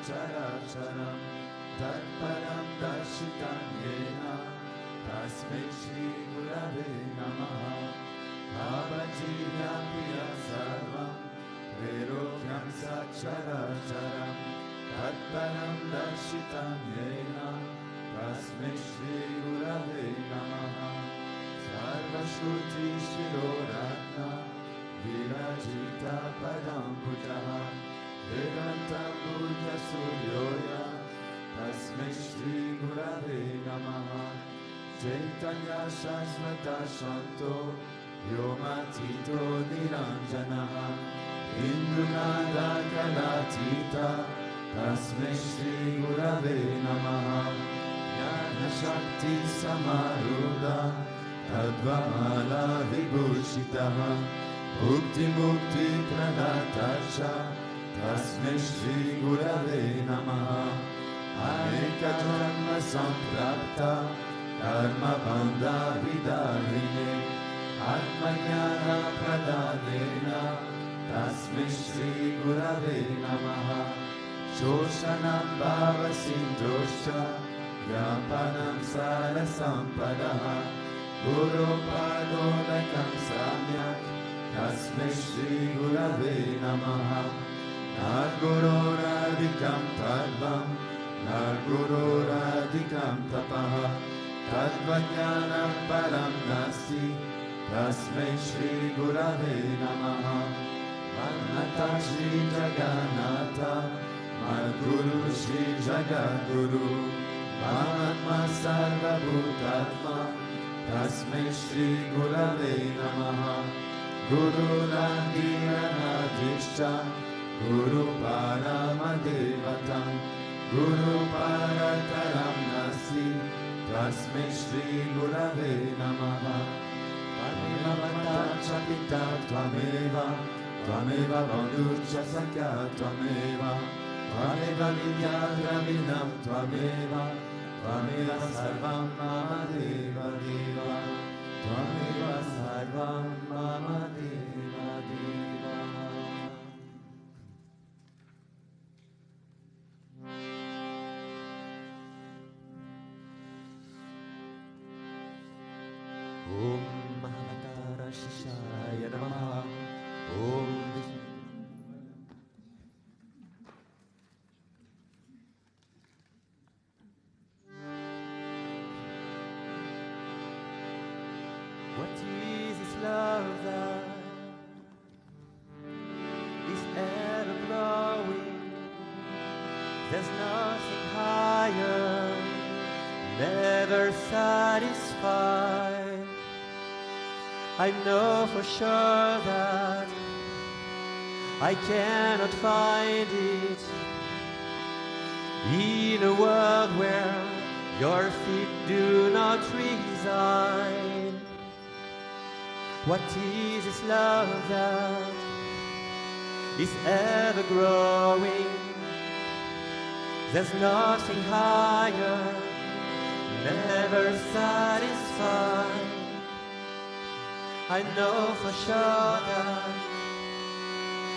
Characharam Tatparam Darshitam Yena Tasmai Shri Gurave Namaha Bhavajivyapya Sarvam Verokyam Sacharacharam Tatparam Darshitam Yena Tasmai Shri Gurave Namaha Sarvashruti Shiroratna Virajita Padam Bhutaha Vedantam Buddha Suryoya Tasmai Shri Gurave Namaha Chaitanya Shasvata Shanto Yomatito Niranjanaha Indunada Kalatita Tasmai Shri Gurave Namaha Jnana Shakti Samaruda Tadvamala Vibhushitaha Bhukti Mukti Pradatacha Tasmai Shri Gurave Namaha Aneka Janma Samprapta Karma Bandha Vidahine Atmajnana Pradhanena Tasmai Shri Gurave Namaha Shoshanam Bhava Sindosha Yapanam Sara Sampadaha Guru Padodakam Samyak Tasmai Shri Gurave Namaha Narguru Radhikam Tadvam Narguru Radhikam Tapaha Tadvajnanam Param Nasti Tasmai Shri Gurave Namaha Manata Shri Jagannatha Madguru Shri Jagadguru Mahatma Sarva Bhutatma Tasmai Shri Gurave Namaha Guru Rangiranadishta Guru Paramadevatam Guru Parataram Nasi Tasmai Shri Gurave Namaha Pamivamata Chapita Tvameva Tvameva Bandhucha Sakya Tvameva Tvameva Vidya Dravinam Tvameva Tvameva Sarvam Mama Deva Deva Tvameva Sarvam Mama Deva Deva. Om Mahavatara Shishaya Namaha Om What is this love that is ever growing? There's nothing higher, never satisfied. I know for sure that I cannot find it in a world where your feet do not reside. What is this love that is ever growing? There's nothing higher, never satisfied. I know for sure that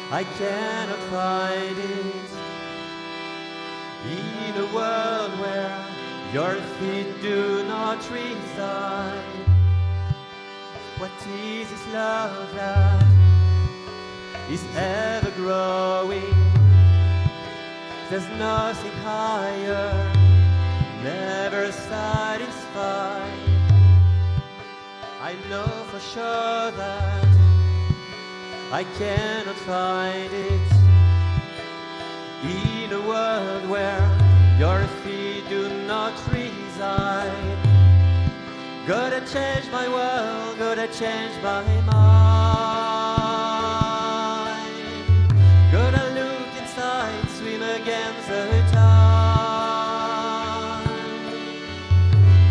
I cannot find it in a world where your feet do not reside. What is this love that is ever growing? There's nothing higher, never satisfied. I know for sure that I cannot find it in a world where your feet do not reside. Gotta change my world, gotta change my mind. Gotta look inside, swim against the tide.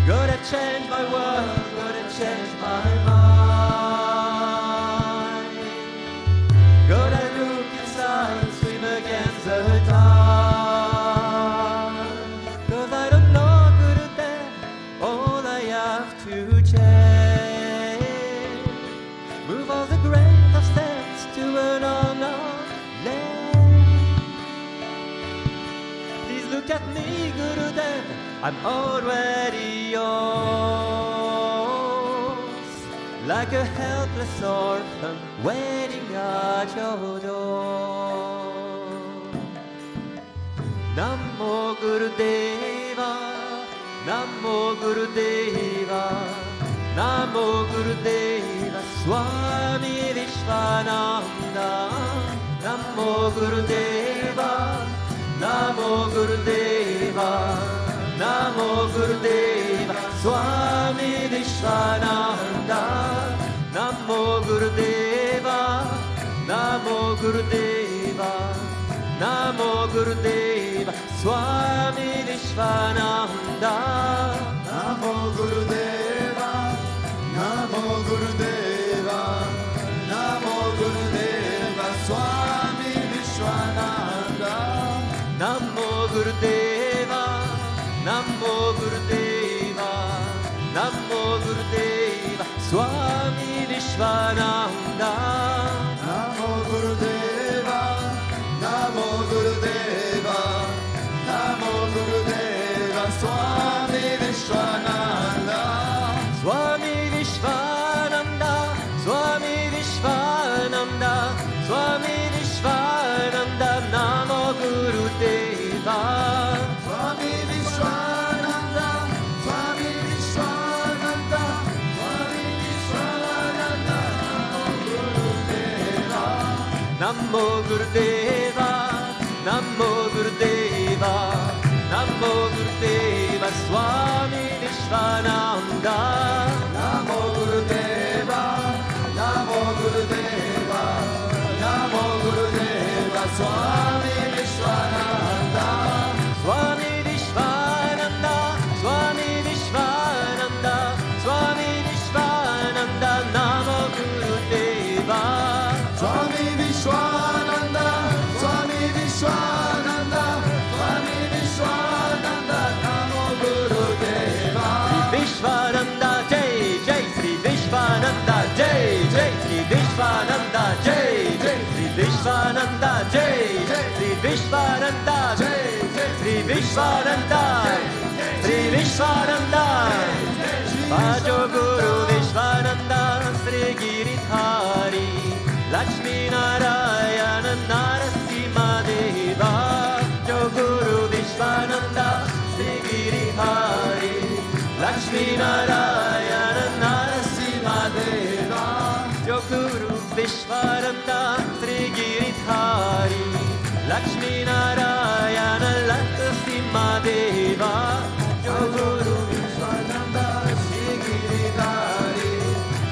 Gotta change my world, gotta change my mind. Gotta look inside, swim against the tide. 'Cause I don't know good or bad, all I have to change. Move all the gray I'm already yours, like a helpless orphan waiting at your door. Namo Gurudeva, Namo Gurudeva, Namo Gurudeva, Swami Vishwananda. Namo Gurudeva, Namo Gurudeva, Namo Gurudeva, Swami Vishwananda. Namo Gurudeva, Namo Gurudeva, Namo Gurudeva, Swami Vishwananda. Namo Gurudeva, Namo Gurudeva, Namo Gurudeva, Swami Vishwananda. Namo Gurudeva, Namo Gurudeva, Namo Gurudeva, Swami Vishwananda. Namo Gurudeva, Namo Gurudeva, Namo Gurudeva, Swami Vishwananda. Swami Vishwananda, Swami Vishwananda, Swami Vishwananda, Namo Gurudeva. Swami Vishwananda, Swami Vishwananda, Swami Vishwananda, Namo Gurudeva. Namo Gurudeva, Namo Gurudeva, Namo Gurudeva, Swami Vishwananda. Namo Gurudeva, Namo Gurudeva, Namo Gurudeva, Swami Vishwananda. Swami Vishwananda, Swami Vishwananda, Swami Vishwananda, Namo Gurudeva. Swami Vishwananda, Swami Vishwananda, Swami Vishwananda, Namo Gurudeva. Vishwananda, Jai Jai, Sri Vishwananda, Jai Jai, Sri Vishwananda, Jai Jai, Sri Vishwananda, Jai Jai, Sri Vishwananda, Jai Jai, Sri Vishwananda, Sri Vishwananda. Bhajo Guru Vishwananda, Sri Giridhari, Lakshmi Narayana Narasimha Deva. Bhajo Guru Vishwananda, Sri Giridhari, Lakshmi Narayana Narasimha Deva. Bhajo Guru Vishwananda, Sri Giridhari, Lakshmi Narayana Narasimha Deva. Bhajo Guru Vishwananda, Sri Giridhari,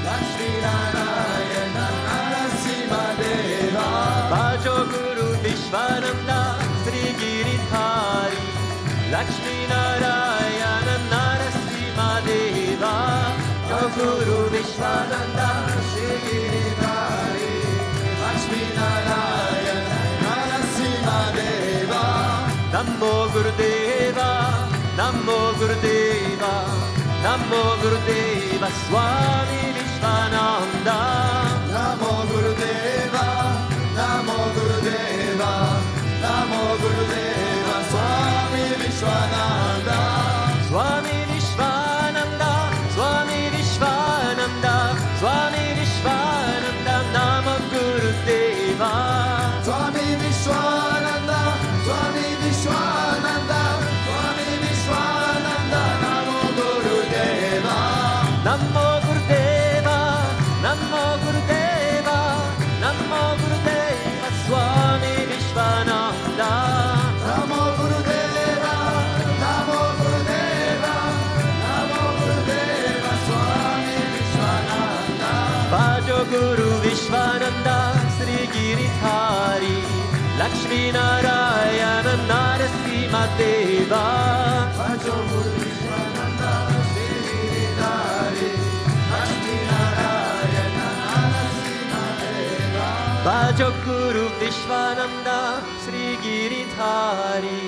Lakshmi Narayana Narasimha Deva. Bhajo Guru Vishwananda, Sri Giridhari, Lakshmi Narayana Narasimha Deva. Bhajo Guru Vishwananda, Sri Giridhari, Lakshmi Narayana Narasimha Deva. Namo Gurudeva, Namo Gurudeva, Namo Gurudeva, Swami Vishwananda. Namo Gurudeva, Namo Gurudeva, Namo Gurudeva, Swami Vishwananda. Swami Vishwananda, Swami Vishwananda, Swami Vishwananda, Namo Gurudeva. Swami Vishwananda, Swami Vishwananda, Swami Vishwananda, Namo Gurudeva. Namo Gurudeva, Namo Gurudeva, Namo Gurudeva, Swami Vishwananda. Namo Gurudeva, Namo Gurudeva, Namo Gurudeva, Swami Vishwananda. Bhajo Guru Vishwananda, Sri Giridhari, Lakshmi Narayana Narasimha Deva. Bhajo Guru Vishwananda, Sri Giridhari, Lakshmi Narayana Narasimha Deva. Bhajo Guru Vishwananda, Sri Giridhari,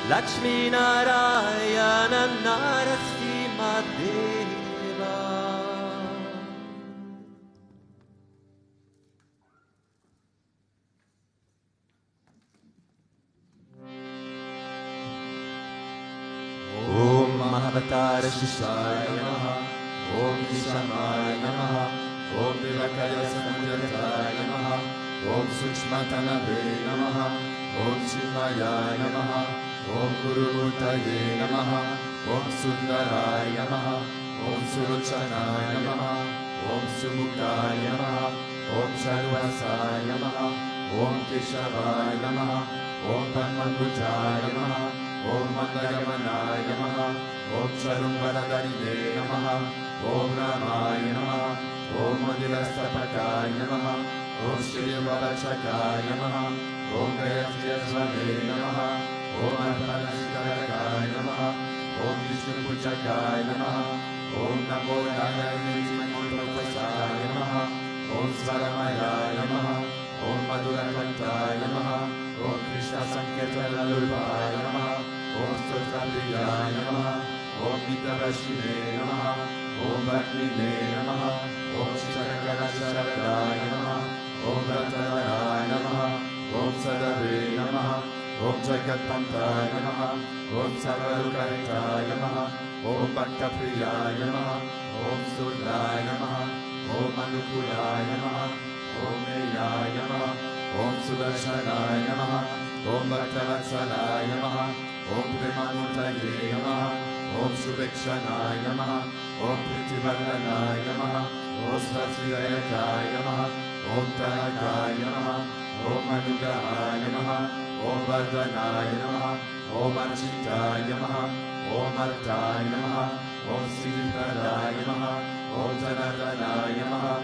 Lakshmi Narayana Narasimha Deva. Om Avitara Shishaya Namaha, Om Vishamaya Namaha, Om Divakaya Samudrataya Namaha, Om Sukshmatanave Namaha, Om Shivaya Namaha, Om Guru Murtaye Namaha, Om Sundaraya Namaha, Om Surochanaya Namaha, Om Sumukaya Namaha, Om Sharvasaya Namaha, Om Keshavaya Namaha, Om Padmabhujaya Namaha, Om Mandagamanaya Namaha, Om Sharumbharadharine Namaha, Om Ramaya Namaha, Om Madhurastapakaya Namaha, Om Shri Vavachakaya Namaha, Om Gayatri Namaha, Om Arpanashikarakaya Namaha, Om Vishnu Puchakaya Namaha, Om Namo Narayana Mantrapasaya Namaha, Om Svaramaya Namaha, Om Madhurakantaya Namaha, Om Krishna Sankirtana Lurvaya Namaha, Om Stotrapriyaya Namaha, Om Nitarashine Namaha, Om Bhakmine Namaha, Om Shitarakara Sharadaya Namaha, Om Ratanaya Namaha, Om Sadave Namaha, Om Jagatpantaya Namaha, Om Sarvarukaritaya Namaha, Om Bhaktapriyaya Namaha, Om Surdaya Namaha, Om Anukulaya Namaha, Om Eyaya Namaha, Om Sudarshanaya Namaha, Om Bhaktavatsalaya Namaha, Om Premanutaye Namaha, Om Shubhekshanaya Namaha, Om Pritivardanaya Namaha, Om Svasidayakaya Namaha, Om Tanakaya Namaha, Om Anugrahaya Namaha, Om Vardhanaya Namaha, Om Architaya Namaha, Om Artaya Namaha, Om Siddhipradaya Namaha, Om Janardhanaya Namaha,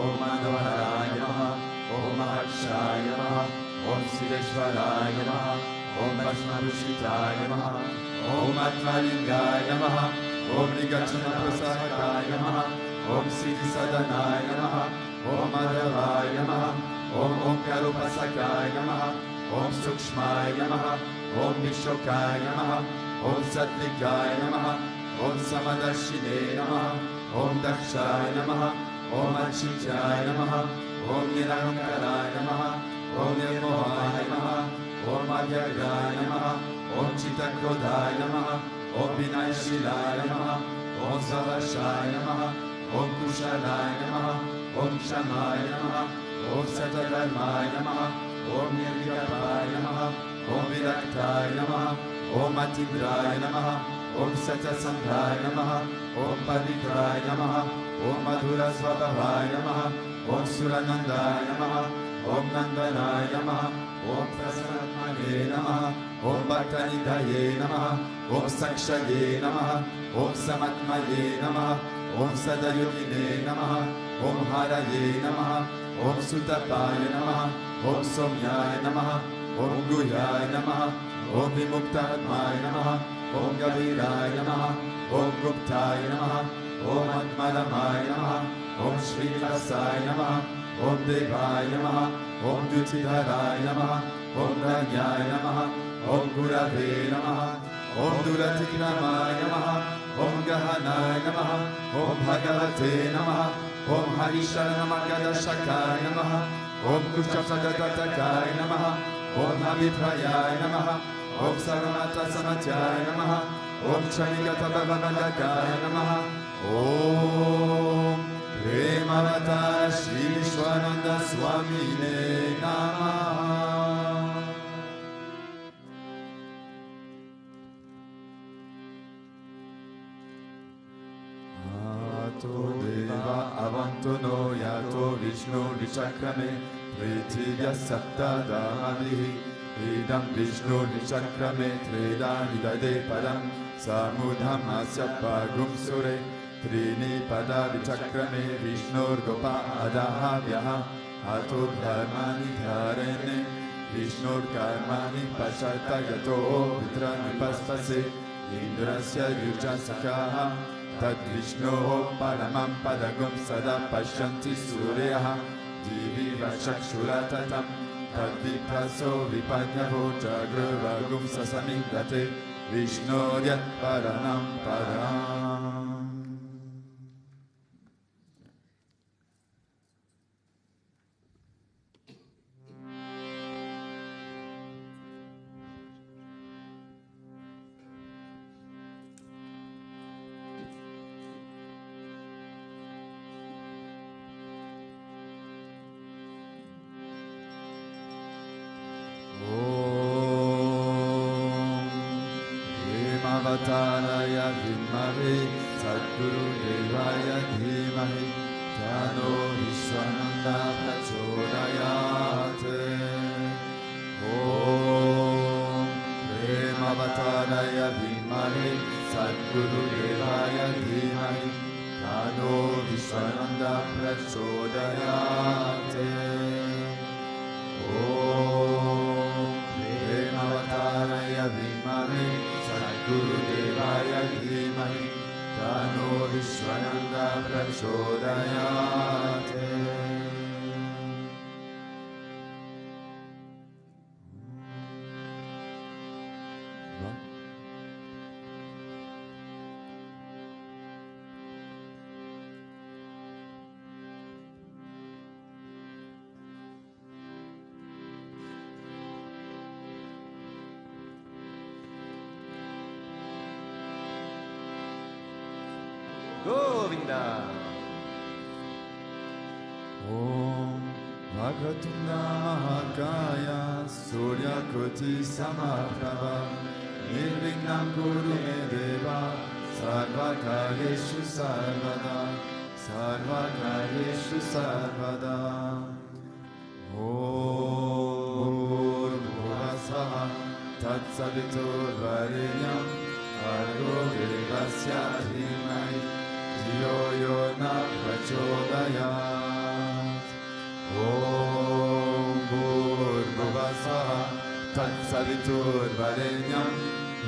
Om Madhavaraya Namaha, Om Mahakshaya Namaha, Om Siddheshwaraya Namaha, Om Bhashmarushitaya Namaha, Om Atmalingaya Namaha, Om Nigachana Prasahakaya Namaha, Om Siddhi Sadanaya Namaha, Om Madhavaya Namaha, Om Omkarupasakaya Namaha, Om Sukshmaya Namaha, Om Vishokaya Namaha, Om Satvikaya Namaha, Om Samadarshine Namaha, Om Dakshaya Namaha, Om Achitya Namaha, Om Nirankaraya Namaha, Om Nirmohaya Namaha, Om Adhyagaya Namaha, Om Chitakrodaya Namaha, Om Vinayashilaya Namaha, Om Savarshaya Namaha, Om Kushalaya Namaha, Om Shamaya Namaha, Om Satadharmaya Namaha, Om Nirvikapaya Namaha, Om Viraktaya Namaha, Om Ativraya Namaha, Om Satasandhaya Namaha, Om Pavitraya Namaha, Om Madhura Svabhavaya Namaha, Om Suranandaya Namaha, Om Nandanaya Namaha, Om Prasanatmane Namaha, Om Bhaktanidaye Namaha, Om Sakshaye Namaha, Om Samatmaye Namaha, Om Sadayogine Namaha, Om Haraye Namaha, Om Sutapaya Namaha, Om Somyaya Namaha, Om Guyaya Namaha, Om Vimuktatmaya Namaha, Om Gaviraya Namaha, Om Guptaya Namaha, Om Atmaramaya Namaha, Om Shrivasaya Namaha, Om Devaya Namaha, Om Dutidharaya Namaha, Om Ranyaya Namaha, Om Gurave Namaha, Om Duratikramaya Namaha, Om Gahanaya Namaha, Om Bhagavate Namaha, Om Harisharanamagadashakaya Namaha, Om Kushapadatataya Namaha, Om Aviprayaya Namaha, Om Saramata Samatyaya Namaha, Om Chanigata Bhavavadakaya Namaha, Om Premavata Sri Vishwananda Swamine Namaha. Ato Deva Avantono Yato Vishnu Vichakrame Prithiya Sapta Dhamadihi Idam Vishnu Vichakrame Treda Nidade Padam Samudham Asya Pagum Sure Trini Pada Vichakrame Vishnur Gopa Adaha Vyaha Ato Dharmani Dharene Vishnur Karmani Pashata Yato Vitrani Paspase Indrasya Yuja Sakaha Tad Vishno Paramam Padagum Sada Pashyanti Suryaha Divi Vachakshuratatam Tad Vipraso Vipanyavo Jagrvagum Sasamindate Vishnoryat Paranam Param. Premavattaraya Vimahe Sadguru Devaya Dhimahi Tano Vishwananda Prachodayate Om Premavattaraya Vimahe Sadguru Devaya Dhimahi Tano Vishwananda Prachodayate Om Premavattaraya Vimahe Sadguru Devaya Dhimahi Tano Vishwananda Prachodayate Govinda. Om Bhagavatunga Mahakaya Surya Koti Samaprabha Nirvignam Guru Me Deva Sarva Karyeshu Sarvada Sarva Karyeshu Sarvada Om Bhuvasvaha Tatsavitur Varenyam Argo Devasya Dhimai Yo yo na prachodayat Om Bhurvasvaha Tatsavitur Varenyam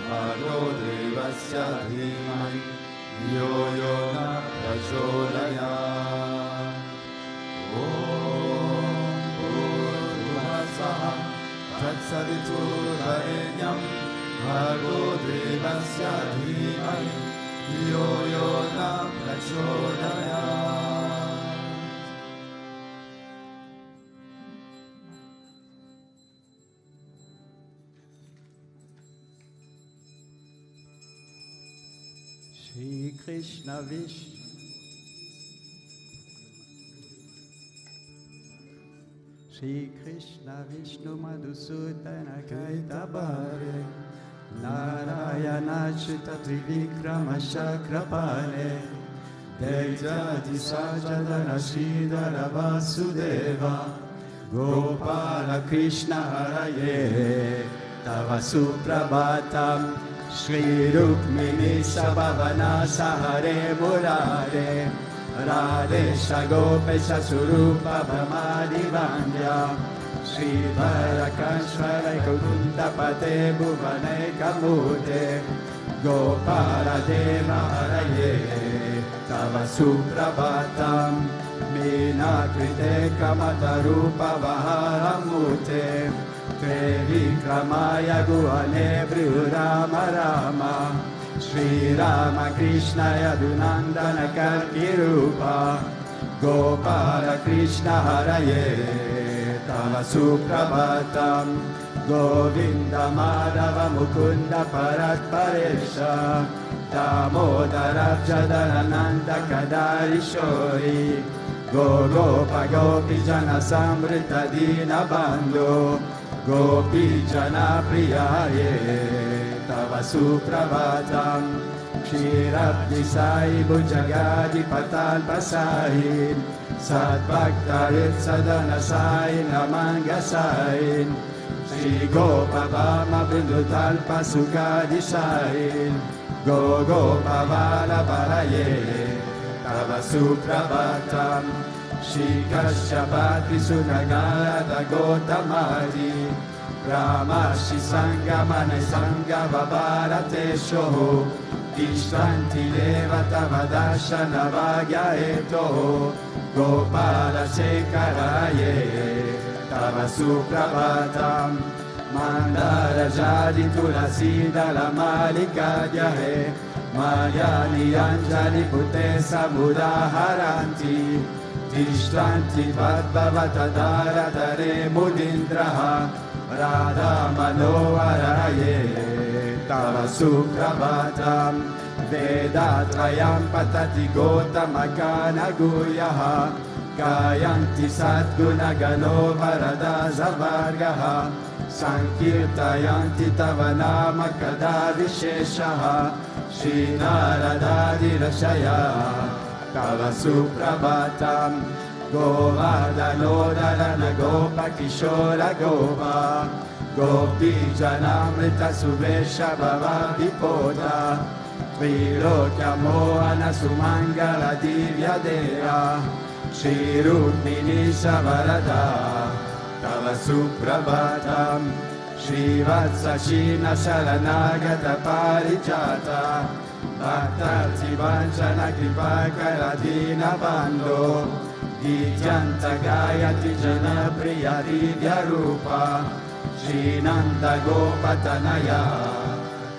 Bhargo Devasya Dhimai Yo yo na prachodayat Om Bhurvasvaha Tatsavitur Varenyam Bhargo Devasya Dhimai Yo yo na prachodayat Shri Krishna Vishnu Shri Krishna Vishnu Madhusudana Kaitabare Narayana Chita Trivikrama Shakrapale Dejati Sajadana Sridhara Vasudeva Gopala Krishna Haraye Tava Suprabhatam Shri Rukmini Sabhavana Sahare Murare Radesha Gopesha Surupa Bhamadi Vandya Shri Bharakashvara Kukunda Pate Bhuvane Kamute Gopala Deva Haraye Tava Suprabhatam Mina Krite Kamata Rupa Vaharamute Tre Vikramaya Guhane Brihurama Rama Shri Rama Krishna Yadunandana Karkirupa Gopala Krishna Haraye Tava Suprabhatam Govinda Madhava Mukunda Parat Paresha Damodara Jadarananda Kadari Shori Gopa Gopi Jana Samrita Dina Bandhu Gopi Jana Priyaye Tava Suprabhatam Kshirabdi Sai Bhujagadi Patal Pasahin Sadbhaktarit Sadana Sai Namanga Sai Shri Gopavama Bindutal Pasukadi Sai Gopa Vala Balaye Tava Suprabhatam Shri Kashyapati Sunagada Gotamadi Brahma Shri Sangamane Sangava Bharateshoho Ishtanti Devata Vadashana Vagya Etoho Gopala Sekaraye Tava Suprabhatam Mandara Jadi Tulasi Dala Malika Dyahe Malyani Anjali Pute Samudaharanti Tishtanti Vadbhavata Dara Dare Mudindraha Radha Manoharaye Tava Suprabhatam Vedatrayam Patati Gotamakana Guyaha Gayanti Sadgunagano Varada Zavargaha Sankirtayanti Tavanama Kada Visheshaha Shri Naradadi Rashaya Tava Suprabhatam Govardhanodharana Gopa Kishora Gopa Gopi Janamrita Suvesha Bhava Vipoda Trilokya Mohana Sumangala Divya Dea Shri Rukmini Savarada Tava Suprabhatam Shri Vatsashina Sharanagata Parijata Bhaktati Vanchana Kripakara Dina Bando Dityanta Gayati Jana Priya Divya Rupa Shri Nanda Gopatanaya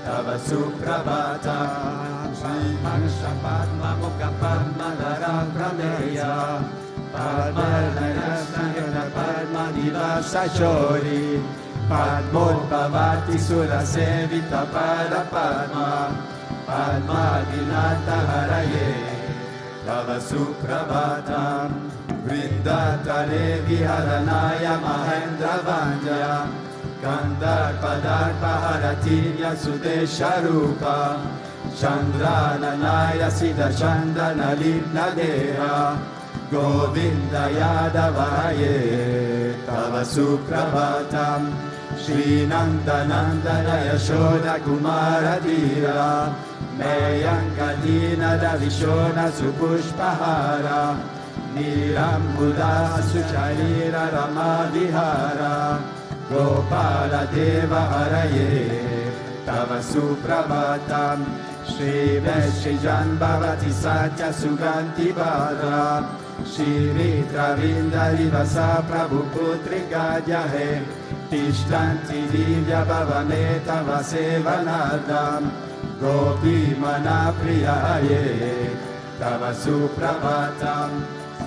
Tava Suprabhatam Shri Maksha Padma Mukha Padma Dara Prameya Padma Narasana Padma Nivasa Chori Padmodbhavati Sura Sevita Pada Padma Padma Dinata Haraye Tava Suprabhatam Vrindatare Viharanaya Mahendra Vanja Gandhar Padarpa Haratinya Sudesha Rupa Chandrananaya Siddha Chandana Lipna Deha Govinda Yadavaye Tava Suprabhatam Shri Nanda Nandana Yashoda Kumara Dhira Meyankadina Davishona Supushpahara Nirambuda Sucharira Rama Vihara Gopala Deva Haraye Tava Suprabhatam Shri Veshijan Bhavati Satya Suganti Badra Shri Mitra Vindari Vasa Prabhu Putri Gadyahe Tishtanti Divya Bhavameta Vasevanadam Gopi Mana Priyaye Tava Suprabhatam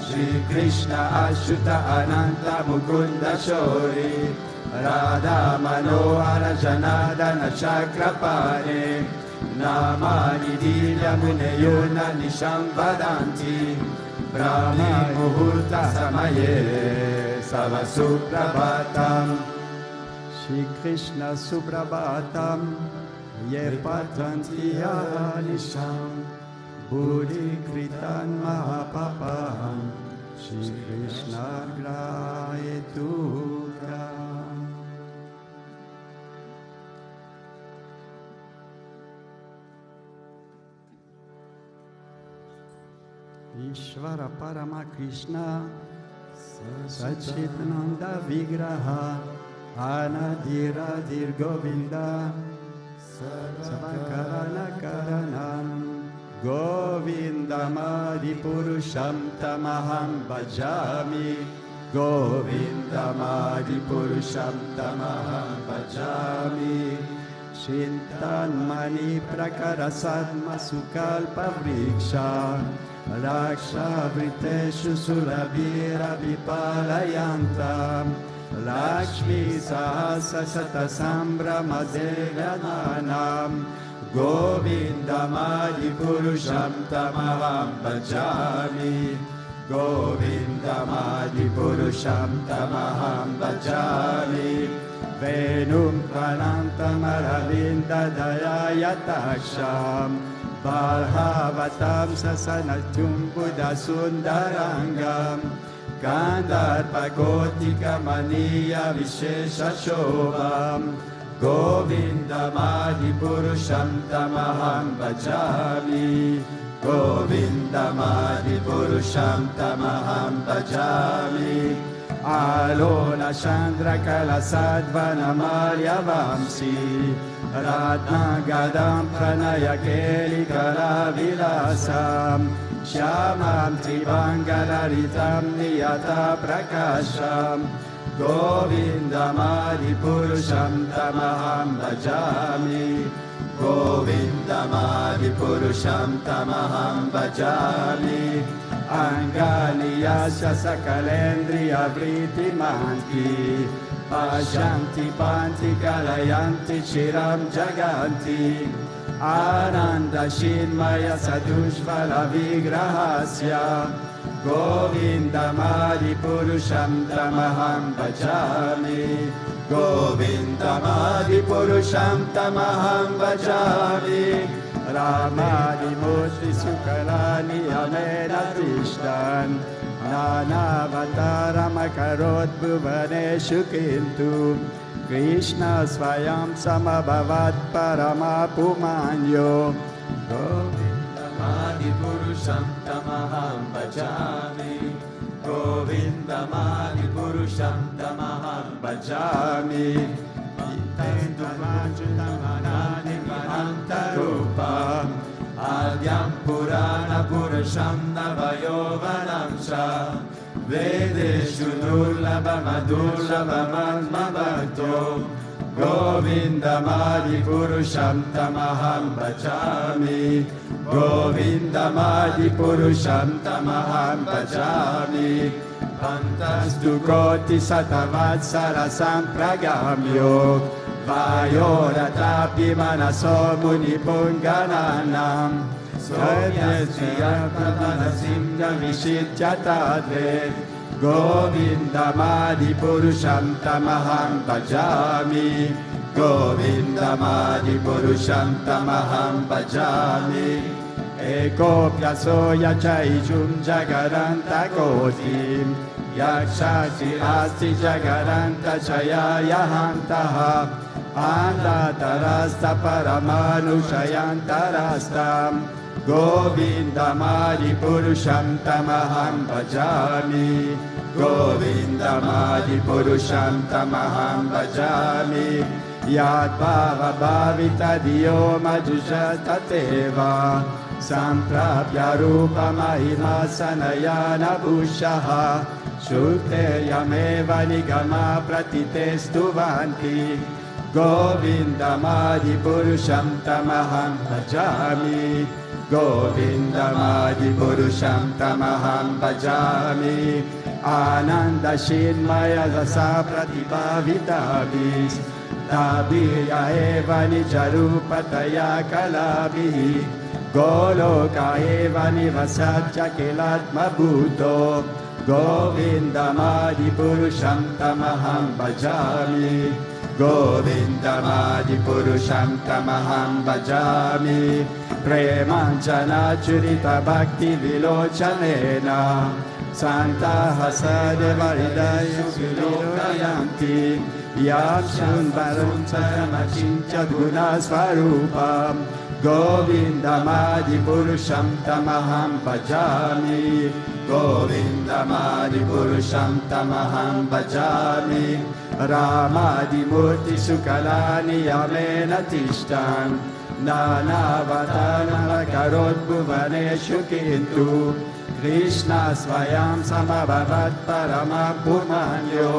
Shri Krishna Ashuta Ananta Mukunda Shori Radha Manohara Janadana Chakrapane Namani Divya Muneyuna Nisham Vadanti Brahmi Muhurta Samaye Sava Suprabhatam Shri Krishna Suprabhatam Ye Patanti Nisham Buddhi Kritan Mahapapam Shri Krishna Grayetuka Ishvara Parama Krishna Sachitananda Vigraha Anadiradir Govinda Savakarana Karanam Govindamadi Purusham Tamaham Bhajami Govindamadi Purusham Tamaham Bhajami Shintanmani Prakarasadma Sukalpa Vriksha Raksha Vriteshu Surabhira Vipalayantam Lakshmi Sahasa Satasambhrama Devananam Govindamadi Purusham Tamaham Bhajami Govindamadi Purusham Tamaham Bhajami Venum Pranantam Aravinda Dayayataksham Balhavatam Sasanatum Buddha Sundarangam Gandharpagotika Maniya Vishesha Shobham Govindamadi Purusham Tamaham Bhajami Govindamadi Purusham Tamaham Bhajami Alona Chandra Kalasadvana Marya Vamsi Ratna Gadam Pranaya Keli Kala Vilasam Shyamam Trivangalaritam Niyata Prakasham Govindamadi Purusham Tamaham Bhajami Govindamadi Purusham Tamaham Bhajami Angani Yasya Sakalendriya Vriti Manti Pashanti Panti Kalayanti Chiram Jaganti Ananda Shinmaya Sadushvala Vigrahasya Govindamadipurusham tamaham bhajami. Govindamadipurusham tamaham bhajami. Ramadimurti sukalani amena tishtan. Nanavataram bhuvaneshu kintu. Krishna swayam samabhavat paramapumanyo. Govindamadipurusham tamaham bhajami. Govindamadipurusham tamaham bhajami. Antarupam Adyam Purana Purusham Navayovanam Sha Vedeshu Durlabam Adurlabam Atmabhakto Govindamadipurusham tamaham bhajami. Govindamadipurusham tamaham bhajami. Pantastu koti satavatsara sampragamyo. Vayoratapi manaso munipungananam. Sadyasriyatmanasimga vishityatadre. Govindamadipurusham tamaham bhajami. Govindamadipurusham tamaham bhajami. Eko pyasoya chaijum jagaranta kotim. Yakshati asti jagaranta chayaya hantaha. Andatarasta paramanushyantarastam. Govindamadipurusham tamaham bhajami. Govindamadipurusham tamaham bhajami. Yad bhava bhavita diyo majushatateva. Samprapya rupa mahima sanayana bhushaha. Shukte yameva nigama pratitestu vanti. Govindamadipurusham tamaham bhajami. Govindamadipurusham tamaham bhajami. Ananda shinmaya rasa pratibhavitavis. Tabiya eva nijarupataya kalabhihi. Goloka eva nivasatya kilatma bhuto. Govindamadipurusham tamaham bhajami. Govindamadipurusham tamaham bhajami. Premanjana churita bhakti vilochanena. Santa hasadeva hridayu vilokayanti. Yapshun varun saramachincha guna svarupam. Govindamadipurusham tamaham bhajami. Govindamadipurusham tamaham bhajami. Ramadimurti sukalani yamena tishtan. Nanavatarana karot bhuvaneshu kintu. Krishna swayam samabhavat paramapumanyo.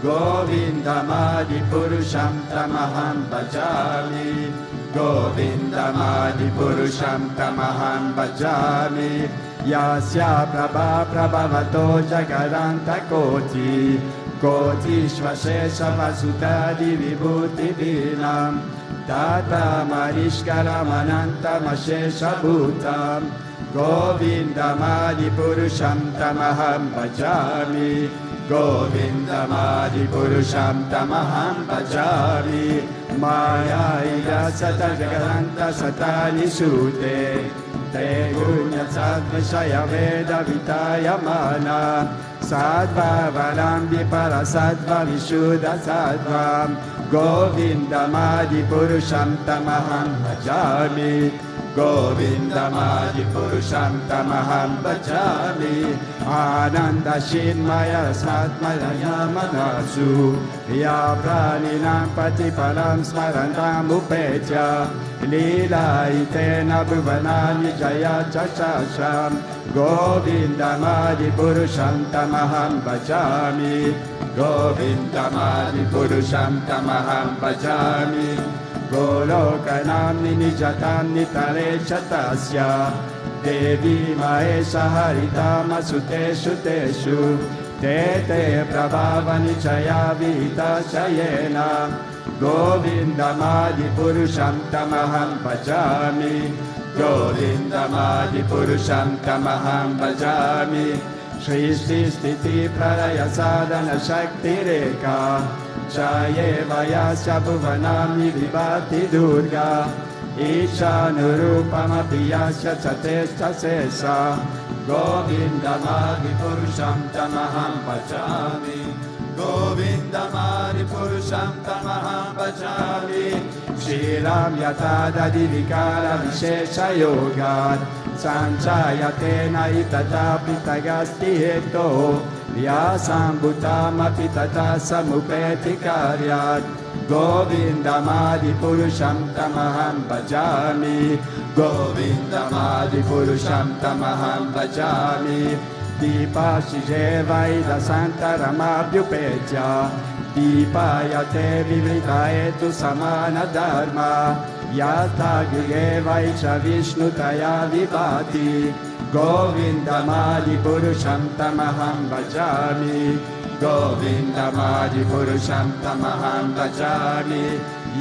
Govindamadipurusham tamaham bhajami. Govindamadipurusham tamaham bhajami. Yasya prabha prabhavato jagaranta koti. Koti shvashesha vasutadi vibhuti vinam. Tata marishkaram anantam ashesha bhutam. Govindamadipurusham tamaham bhajami. Govindamadipurusham tamaham bhajami. Maya ida sata jagaranta satani sute. Te gunya sadvishaya veda vitaya mana. Sadva valambi para sadva vishuddha sadva. Govindamadipurusham tamaham bhajami. Govindamadipurusham tamaham bhajami. Ananda shinmaya satmaya manasu. Ya praninam patipalam smarantam upetya. Lila itena bhuvanani jaya chachasham. Govindamadipurusham tamaham bhajami. Govindamadipurusham tamaham bhajami. Golokanam ninijatam nitare chatasya. Devi mahesha haritama suteshu teshu. Tete prabhavani chaya vita chayena. Govindamadipurusham tamaham bhajami. Govindamadipurusham tamaham bhajami. Shrishti Sthiti Pralaya Sadhana Shakti Reka Jaye Vayasya Bhuvanam Nidibhati Durga Ishanurupama Piyasya Chatescha Sesa Govindamadi Purusham Tamaham Bhajami Govindamadi Purusham Tamaham Bhajami Shriram Yatadadi Vikara Vishesha Yoga Sanchayatena Itata Pitagasti Heto Vyasam Bhutamapi Tata Samupeti Karyat Govindamadi Purusham Tamaham Bhajami Govindamadi Purusham Tamaham Bhajami Deepa Shijeva Santa Ramabhyupetya Deepayate Vivitaetu Samana Dharma Yata Gigevaicha Vishnutaya Vibhati Govindamadi Purusham Tamaham Bhajami Govindamadi Purusham Tamaham Bhajami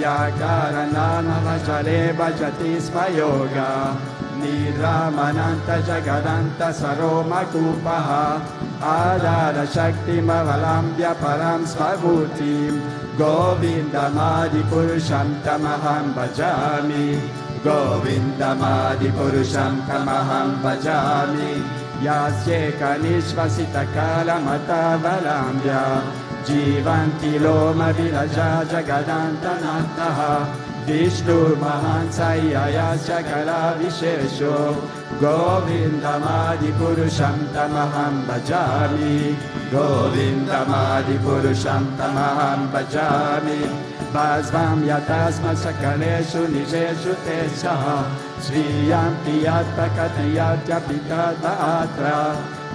Yakaranana Vajale Bhajati Smayoga Nidramananta Jagadanta Saroma Kupaha Adara Shakti Mavalambya Param Svabhutim Govindamadi Purusham Tamaham Bhajami Govindamadi Purusham Tamaham Bhajami Yasye Kanishvasita Kala Mata Valambya Jivanti Loma Vilaja Jagadanta Nataha Vishnu Mahansaya Shakala Vishesho Govindamadi Purusham Tamaham Bhajami Govindamadi Purusham Tamaham Bhajami Bhasvam Yatasma Sakaleshu Nijeshu Tesha Sriyam Piyata Katiyatya Pitata Atra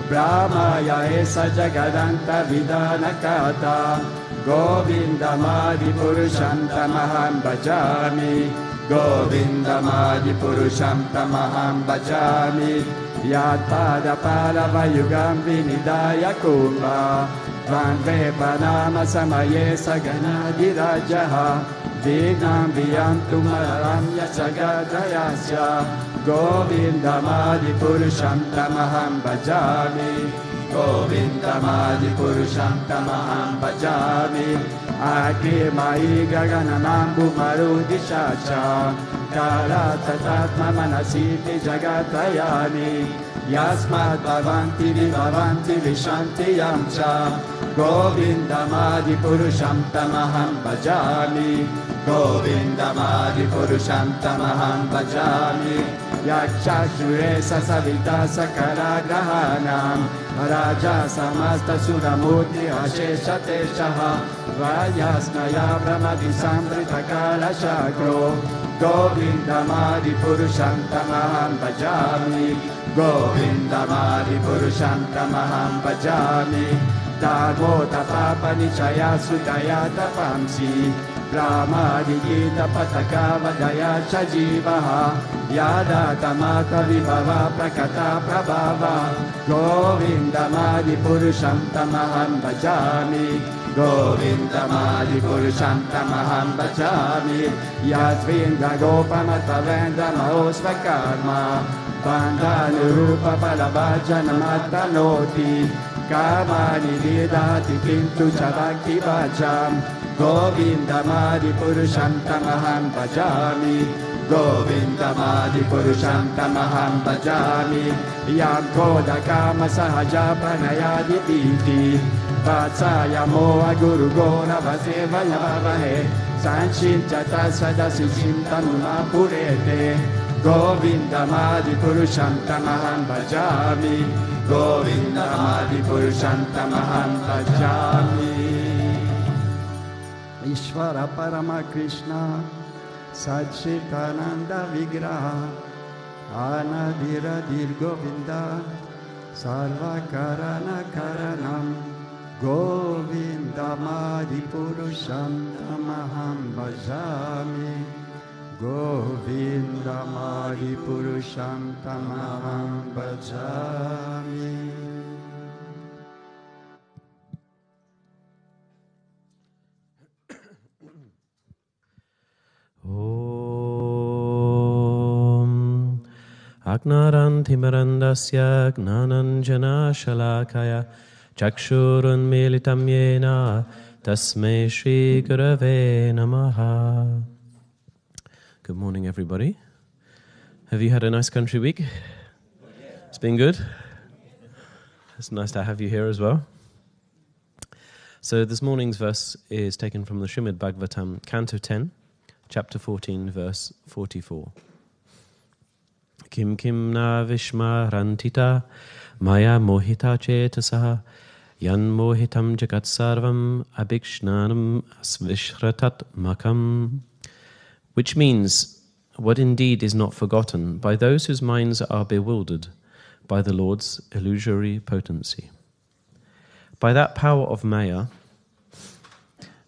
Brahmaya Esa Jagadanta Vidana Kata Govindamadi Purusham Tamaham Bhajami Govindamadi Purusham Tamaham Bhajami Yatada Paravayugam Vinidaya Kumbha Vanve Panama Samaye Saganadi Rajaha Vignam Viyantu Maramya Sagadayasya Govindamadi Purusham Tamaham Bhajami Govindamadi Purusham Tamaham Bhajami Akimai Gagananambu Marudishacha Kala Tatatma Manasiti Jagatayani Yasmat Bhavanti Vibhavanti Vishanti Yamcha Govindamadi Purusham Tamaham Bhajami Govindamadi Purusham Tamaham Bhajami Yaksha Shuresa Savita Sakara Grahanam Raja Samasta Suramurti Ashesha Teshaha Vayasnaya Brahmadi Sambrita Kala Shakro Govindamadi Purusham Tamaham Bhajami Govindamadi Purusham Tamaham Bhajami Dharmo Tapapa Nichaya Sutaya Tapamsi Brahmadi Gita Pataka Vadaya Chajivaha Yada Tamata Vibhava Prakata Prabhava Govindamadi Purusham Tamaham Bhajami Govindamadi Purusham Tamaham Bhajami Yadvinda Gopamata Vendra Mahosvakarma Bandhanurupa Palabhajanamata Noti Kamani Vidati Kintu Chabakti Bhajam Govindamadi Purusham Tamaham Bhajami Govindamadi Purusham Tamaham Bhajami Yam Koda Kama Sahaja Pranayadi Piti Vatsaya Moa Guru Gona Vaseva Yavahe Sanchintata Sadasi Chintanuma Purete Govindamadi Purusham Tamaham Bhajami Govindamadi Purusham Tamaham Bhajami Ishvara Parama Krishna Satchitananda Vigraha Anadira Dir Govinda Sarva Karana Karanam Govindamadi Purusham Tamaham Bhajami Govindamadi Purusham Tamaham Bhajami. Agnarantimarandasya gnananjana shalakaya chakshurunmilitam yena tasmai Shri Gurave Namaha. Good morning, everybody. Have you had a nice country week? It's been good? It's nice to have you here as well. So this morning's verse is taken from the Srimad Bhagavatam, Canto 10, Chapter 14, verse 44. Kim kim na vishma rantita maya mohita chetasaha yan mohitam jagat sarvam abhikshnanam svishratat makam. Which means, what indeed is not forgotten by those whose minds are bewildered by the Lord's illusory potency. By that power of Maya,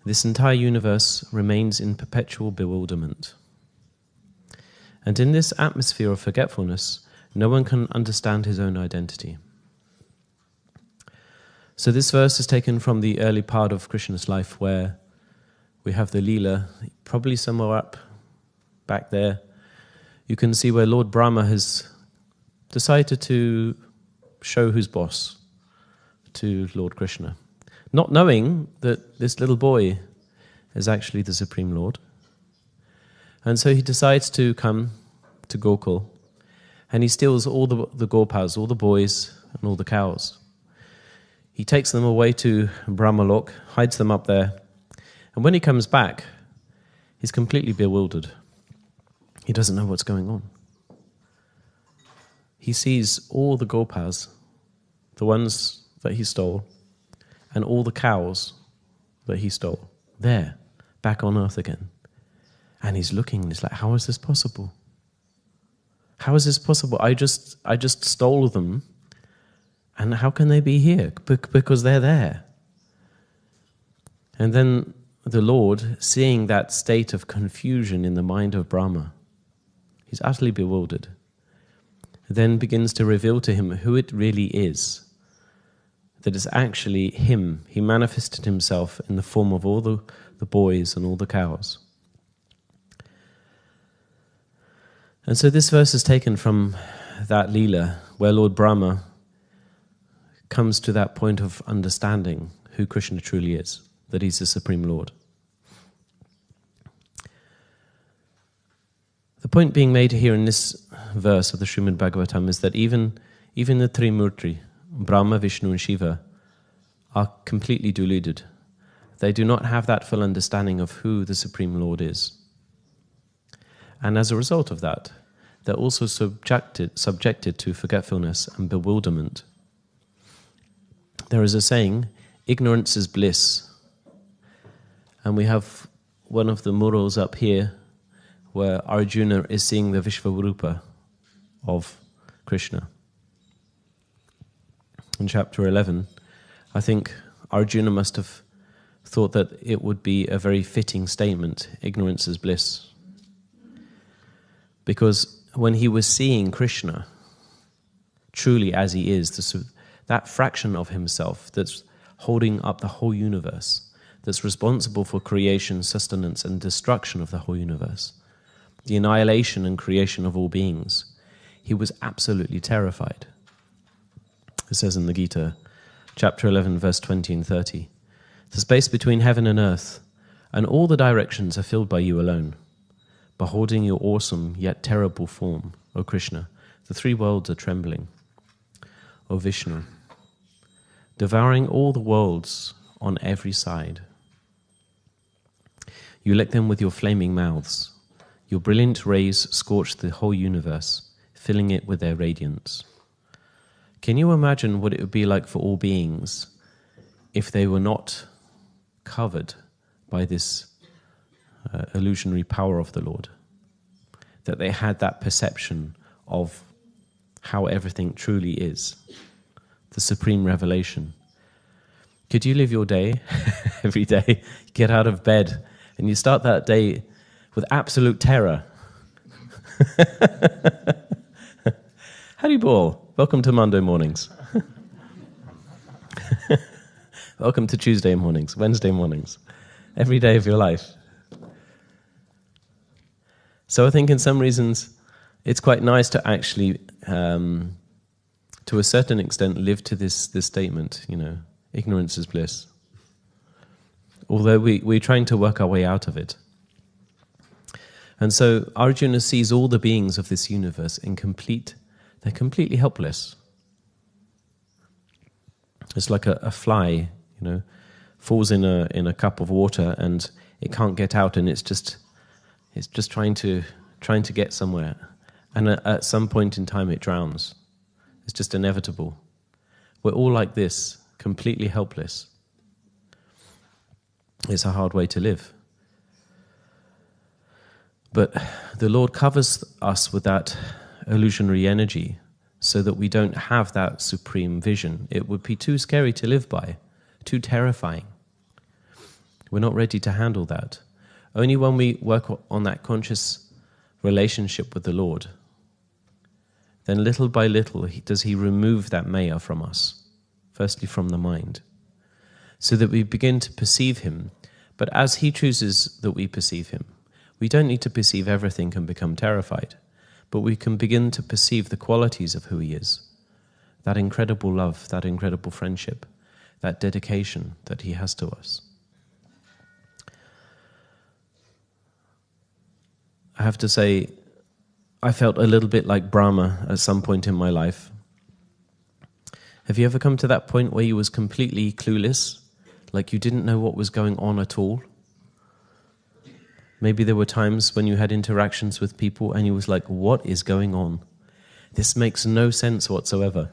this entire universe remains in perpetual bewilderment. And in this atmosphere of forgetfulness, no one can understand his own identity. So this verse is taken from the early part of Krishna's life, where we have the Leela, probably somewhere up back there. You can see where Lord Brahma has decided to show who's boss to Lord Krishna, not knowing that this little boy is actually the Supreme Lord. And so he decides to come to Gokul, and he steals all the Gopals, all the boys and all the cows. He takes them away to Brahmalok, hides them up there, and when he comes back, he's completely bewildered. He doesn't know what's going on. He sees all the Gopals, the ones that he stole, and all the cows that he stole, there, back on earth again. And he's looking, and he's like, how is this possible? How is this possible? I just stole them, and how can they be here? Because they're there. And then the Lord, seeing that state of confusion in the mind of Brahma, he's utterly bewildered, then begins to reveal to him who it really is, that it's actually him. He manifested himself in the form of all the boys and all the cows. And so this verse is taken from that Leela, where Lord Brahma comes to that point of understanding who Krishna truly is, that he's the Supreme Lord. The point being made here in this verse of the Srimad Bhagavatam is that even the Trimurti, Brahma, Vishnu and Shiva, are completely deluded. They do not have that full understanding of who the Supreme Lord is. And as a result of that, they're also subjected to forgetfulness and bewilderment. There is a saying, ignorance is bliss. And we have one of the murals up here where Arjuna is seeing the Vishvarupa of Krishna. In chapter 11, I think Arjuna must have thought that it would be a very fitting statement, ignorance is bliss. Because when he was seeing Krishna truly as he is, that fraction of himself that's holding up the whole universe, that's responsible for creation, sustenance and destruction of the whole universe, the annihilation and creation of all beings, he was absolutely terrified. It says in the Gita, chapter 11, verse 20 and 30, the space between heaven and earth and all the directions are filled by you alone. Beholding your awesome yet terrible form, O Krishna, the three worlds are trembling. O Vishnu, devouring all the worlds on every side. You lick them with your flaming mouths. Your brilliant rays scorch the whole universe, filling it with their radiance. Can you imagine what it would be like for all beings if they were not covered by this illusionary power of the Lord? That they had that perception of how everything truly is, the supreme revelation. Could you live your day, every day, get out of bed, and you start that day with absolute terror? Haribol, welcome to Monday mornings. Welcome to Tuesday mornings, Wednesday mornings, every day of your life. So I think in some reasons it's quite nice to actually to a certain extent, live to this statement, ignorance is bliss. Although we're trying to work our way out of it. And so Arjuna sees all the beings of this universe they're completely helpless. It's like a fly, falls in a cup of water and it can't get out, and it's just trying to get somewhere. And at some point in time it drowns. It's just inevitable. We're all like this, completely helpless. It's a hard way to live. But the Lord covers us with that illusionary energy so that we don't have that supreme vision. It would be too scary to live by, too terrifying. We're not ready to handle that. Only when we work on that conscious relationship with the Lord, then little by little does He remove that maya from us, firstly from the mind, so that we begin to perceive Him. But as He chooses that we perceive Him, we don't need to perceive everything and become terrified, but we can begin to perceive the qualities of who He is, that incredible love, that incredible friendship, that dedication that He has to us. I have to say, I felt a little bit like Brahma at some point in my life. Have you ever come to that point where you was completely clueless, like you didn't know what was going on at all? Maybe there were times when you had interactions with people and you was like, what is going on? This makes no sense whatsoever.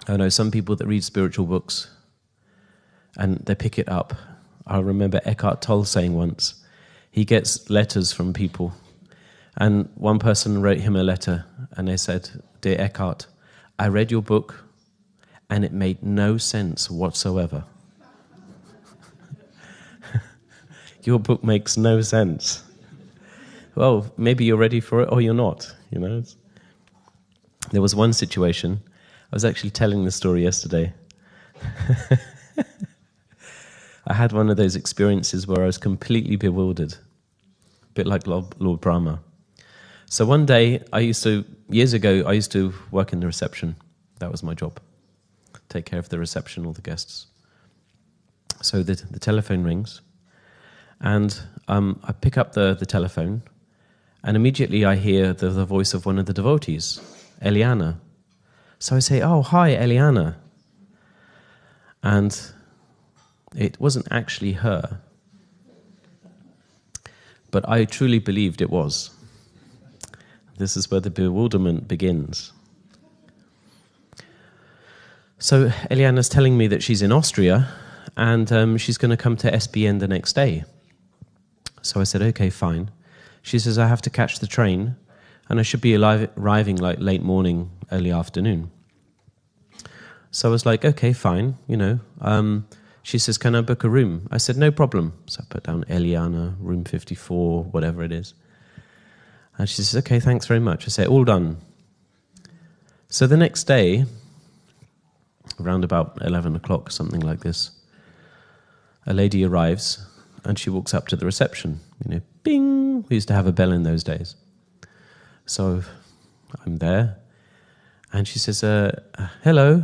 I know some people that read spiritual books and they pick it up. I remember Eckhart Tolle saying once, he gets letters from people, and one person wrote him a letter and they said, "Dear Eckhart, I read your book and it made no sense whatsoever." Your book makes no sense. Well, maybe you're ready for it or you're not, There was one situation, I was actually telling the story yesterday. I had one of those experiences where I was completely bewildered, a bit like Lord Brahma. So one day, years ago, I used to work in the reception. That was my job, take care of the reception, all the guests. So the telephone rings, and I pick up the telephone, and immediately I hear the voice of one of the devotees, Eliana. So I say, "Oh, hi, Eliana." And it wasn't actually her, but I truly believed it was. This is where the bewilderment begins. So Eliana's telling me that she's in Austria, and she's going to come to SBN the next day. So I said, okay, fine. She says, I have to catch the train, and I should be arriving like late morning, early afternoon. So I was like, okay, fine, She says, can I book a room? I said, no problem. So I put down Eliana, room 54, whatever it is. And she says, okay, thanks very much. I say, all done. So the next day, around about 11 o'clock, something like this, a lady arrives and she walks up to the reception. Bing! We used to have a bell in those days. So I'm there and she says, hello,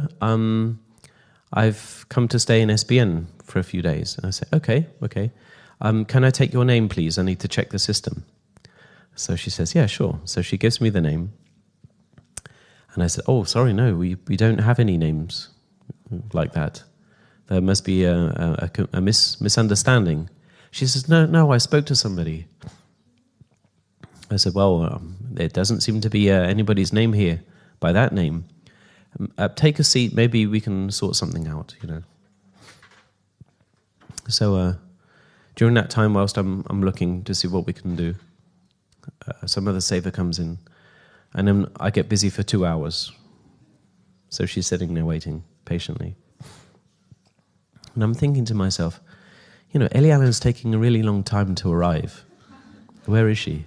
I've come to stay in SBN for a few days. And I say, okay. Can I take your name, please? I need to check the system. So she says, yeah, sure. So she gives me the name. And I said, oh, sorry, no, we don't have any names like that. There must be a misunderstanding. She says, no, I spoke to somebody. I said, well, there doesn't seem to be anybody's name here by that name. Take a seat, maybe we can sort something out, So during that time, whilst I'm looking to see what we can do, some other saver comes in, and then I get busy for 2 hours. So she's sitting there waiting patiently. And I'm thinking to myself, Eliana's taking a really long time to arrive. Where is she?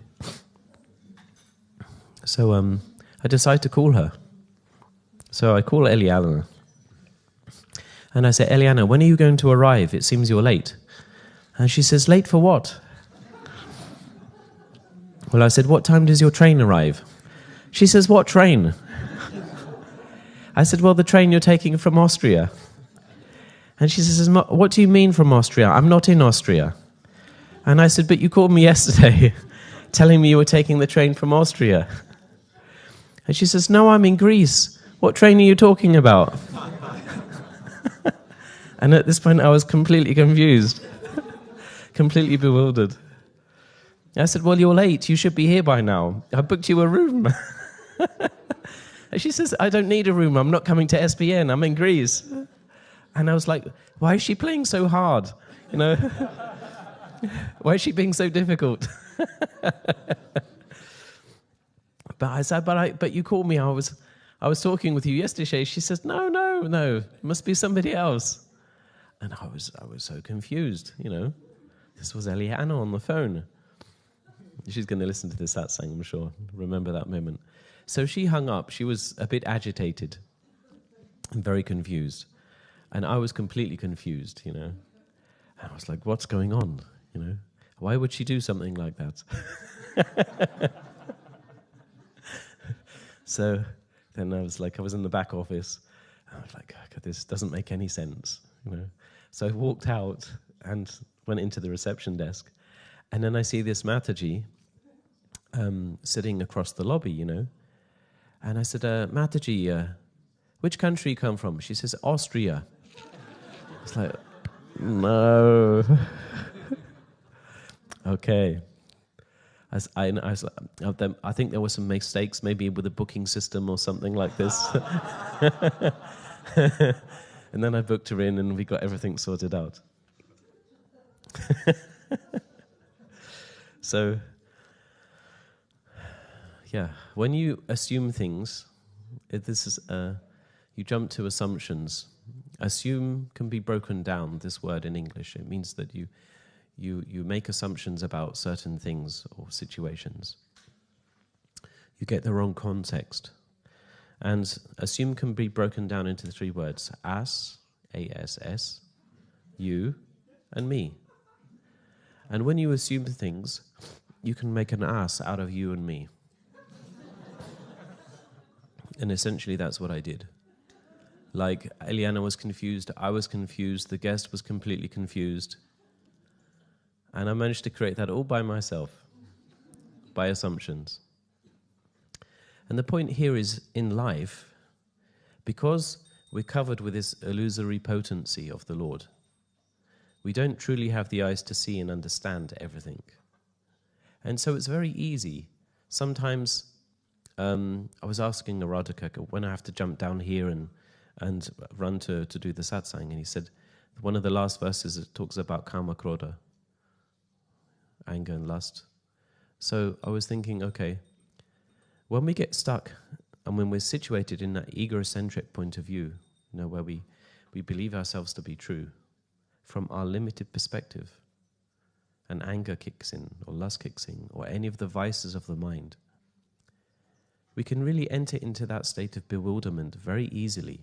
So I decide to call her. So I call Eliana. And I say, Eliana, when are you going to arrive? It seems you're late. And she says, late for what? Well, I said, what time does your train arrive? She says, what train? I said, well, the train you're taking from Austria. And she says, what do you mean from Austria? I'm not in Austria. And I said, but you called me yesterday telling me you were taking the train from Austria. And she says, no, I'm in Greece. What train are you talking about? And at this point, I was completely confused, completely bewildered. I said, well, you're late. You should be here by now. I booked you a room. And she says, I don't need a room. I'm not coming to SBN. I'm in Greece. And I was like, why is she playing so hard? You know, why is she being so difficult? But I said, but you called me. I was talking with you yesterday. She says, no, it must be somebody else. And I was so confused. You know, this was Eliana on the phone. She's going to listen to this satsang, I'm sure. Remember that moment. So she hung up. She was a bit agitated and very confused. And I was completely confused, you know. And I was like, what's going on, you know? Why would she do something like that? So then I was in the back office. I was like, oh, God, this doesn't make any sense, you know. So I walked out and went into the reception desk. And then I see this Mataji sitting across the lobby, you know. And I said, Mataji, which country you come from? She says, Austria. It's like, no. Okay. I think there were some mistakes maybe with the booking system or something like this. And then I booked her in and we got everything sorted out. So, yeah, when you assume things, you jump to assumptions. Assume can be broken down, this word in English. It means that you make assumptions about certain things or situations. You get the wrong context. And assume can be broken down into the three words, as, A-S-S, you, and me. And when you assume things, you can make an ass out of you and me. And essentially that's what I did. Like, Eliana was confused, I was confused, the guest was completely confused. And I managed to create that all by myself, by assumptions. And the point here is, in life, because we're covered with this illusory potency of the Lord, we don't truly have the eyes to see and understand everything. And so it's very easy. Sometimes I was asking Aradhika when I have to jump down here and run to do the satsang, and he said, one of the last verses, it talks about kama krodha, anger and lust. So I was thinking, okay, when we get stuck and when we're situated in that egocentric point of view, you know, where we believe ourselves to be true, from our limited perspective, and anger kicks in, or lust kicks in, or any of the vices of the mind, we can really enter into that state of bewilderment very easily,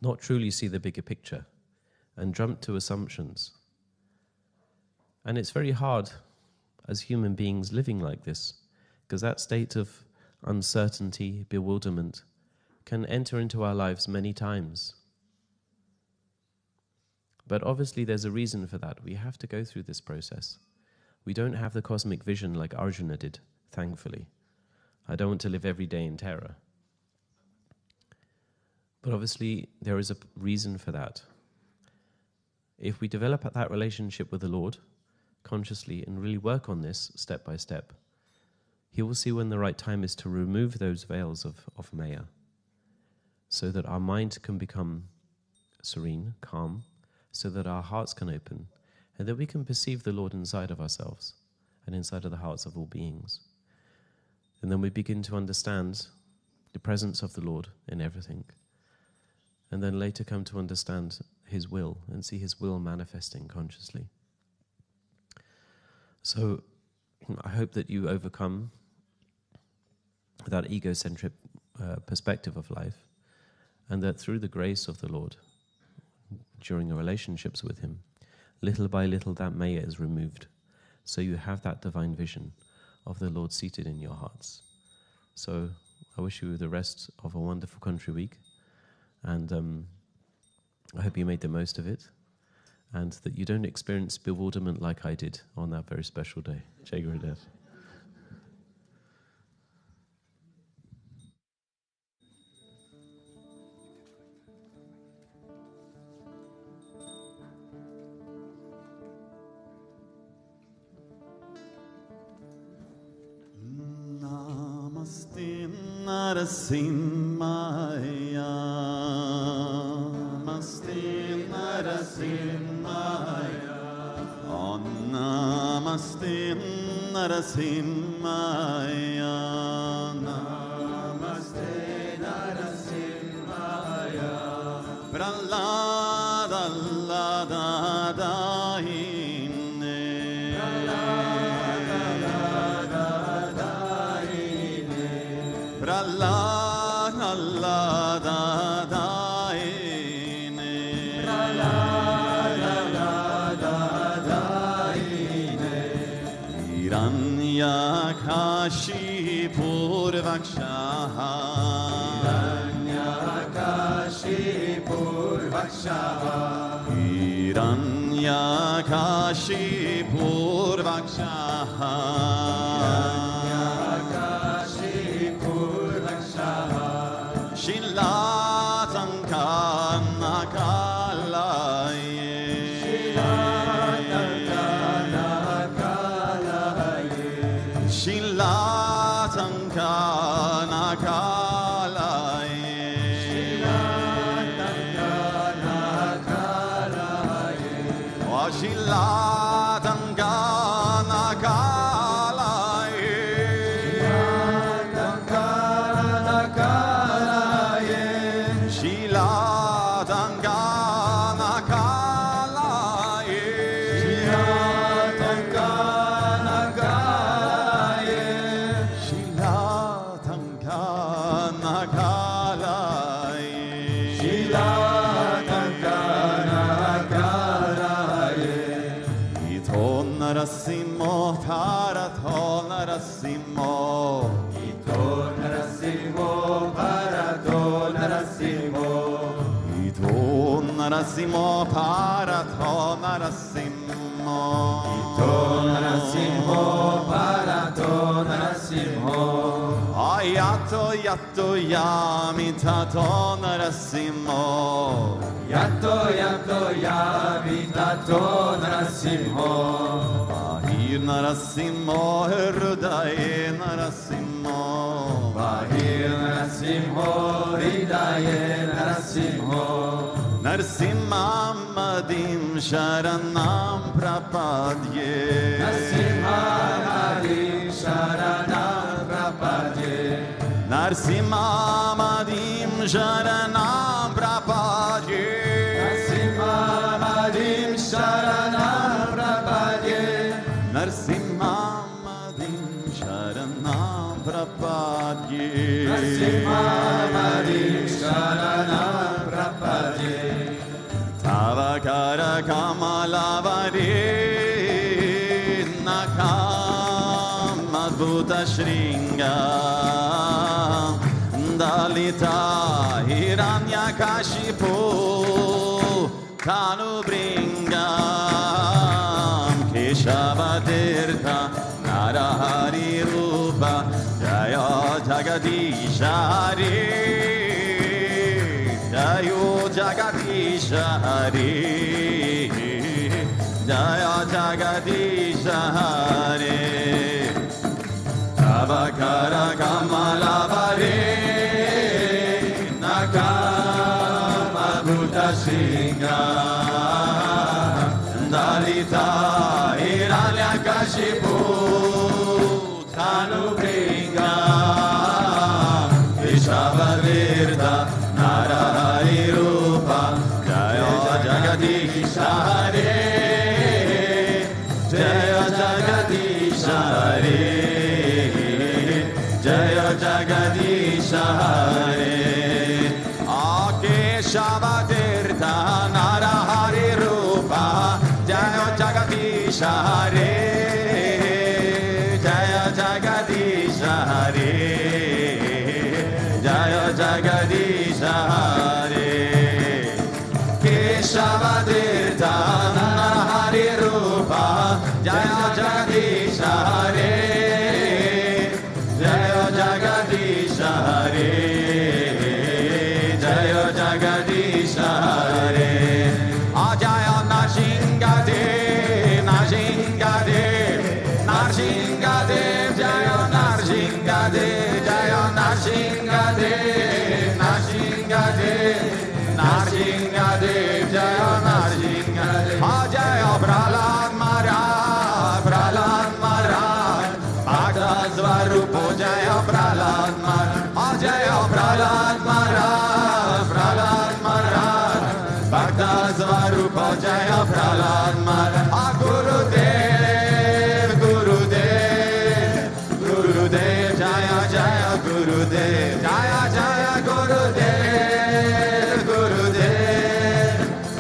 not truly see the bigger picture, and jump to assumptions. And it's very hard as human beings living like this, because that state of uncertainty, bewilderment, can enter into our lives many times. But obviously there's a reason for that. We have to go through this process. We don't have the cosmic vision like Arjuna did, thankfully. I don't want to live every day in terror. But obviously there is a reason for that. If we develop that relationship with the Lord consciously and really work on this step by step, He will see when the right time is to remove those veils of Maya, so that our mind can become serene, calm, so that our hearts can open, and that we can perceive the Lord inside of ourselves and inside of the hearts of all beings. And then we begin to understand the presence of the Lord in everything, and then later come to understand His will and see His will manifesting consciously. So I hope that you overcome that egocentric perspective of life, and that through the grace of the Lord, during your relationships with Him, little by little that Maya is removed, so you have that divine vision of the Lord seated in your hearts, So I wish you the rest of a wonderful country week, and I hope you made the most of it, and that you don't experience bewilderment like I did on that very special day. Jai Gurudev. Namaste Narasimhaya, Namaste Narasimhaya, oh Namaste Narasimhaya, Namaste Narasimhaya, Prahlada Lada Dahine, Prahlada Lada Dahine, Hiranyakashi Purvakshaha, Hiranyakashi Purvakshaha, Hiranyakashi Purvakshaha, Hiranyakashi Purvakshaha, Shilatankanakalaye, Narasimho, Parato Narasimho, Ito Narasimho, Parato Narasimho, Ito Narasimho, Parato Narasimho, Ito Narasimho, Parato Narasimho, Ayato Yato Yamitato Narasimho, Yato Yato Yamitato Narasimho, Bahir Narasimho, Hridaye Narasimho, Bahir Narasimho, Hridaye Narasimho, Narasimham Madim Sharanam Prapadye, Narasimham Madim Sharanam Prapadye, Narasimham Madim Sharanam Prapadye, Narasimham Madim Sharanam Prapadye, Narasimham Madim Sharanam Prapadye, Narasimham Madim Sharanam Prapadye, Tavakara Kamalavare Nakam Adbhuta Shringa Dalita Hiranyakashipu Tanubringam Keshavatirtha Narahari Rupa Jaya Jagadisha Hari Jayo Jagadisha Hari Jaya Jagadisha Hari Tavakara Kamalavare Nakama Bhuta Shringa Dalita Hiranyakashipu Tanubringa Vishavavirta Narahari Rupa Jaya Jagadisha Hare Jaya Jagadisha Hare Jaya Jagadisha Hare Akeshavatirtha Narahari Rupa Jaya Jagadisha Hare Jaya Jagadisha Hare Jaya Jagadisha Hare, Jaya Jagadisha Hare, Jaya Jagadisha Hare. Jaya Narshingadev, Narshingadev, Narshingadev, Jaya Narshingadev, Jaya Narshingadev, Narshingadev, Narshingadev, Jaya Narshingadev. Jaya Prahlad Maharaj, Prahlad Maharaj, Bhakta Svarupa, Jaya Prahlad Maharaj, Jaya Prahlad Maharaj, Prahlad Maharaj, Bhakta Svarupa, Jaya Prahlad Maharaj. Gurudev, Gurudev, Gurudev, Jaya Jaya Gurudev, Jaya Jaya Gurudev, Gurudev,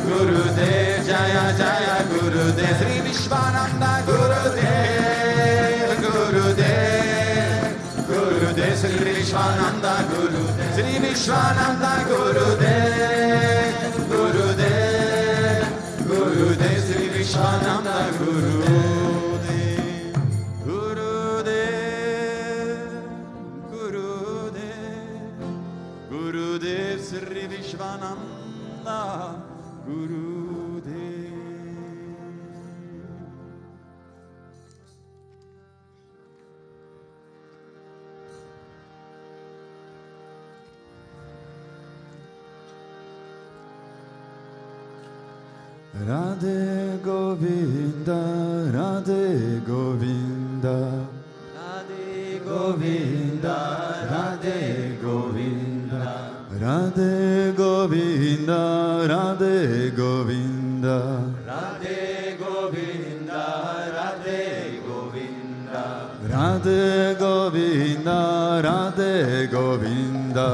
Gurudev, Jaya Jaya Gurudev, Sri Vishwananda Gurudev, Gurudev, Gurudev, Sri Vishwananda Gurudev, Sri Vishwananda Gurudev, Gurudev, Gurudev, Sri Vishwananda Gurudev, Gurudev, Gurudev, Gurudev, Sri Vishwananda Gurudev. Radhe Govinda, Radhe Govinda, Radhe Govinda, Radhe Govinda, Radhe Govinda, Radhe Govinda, Radhe Govinda, Radhe Govinda, Radhe Govinda,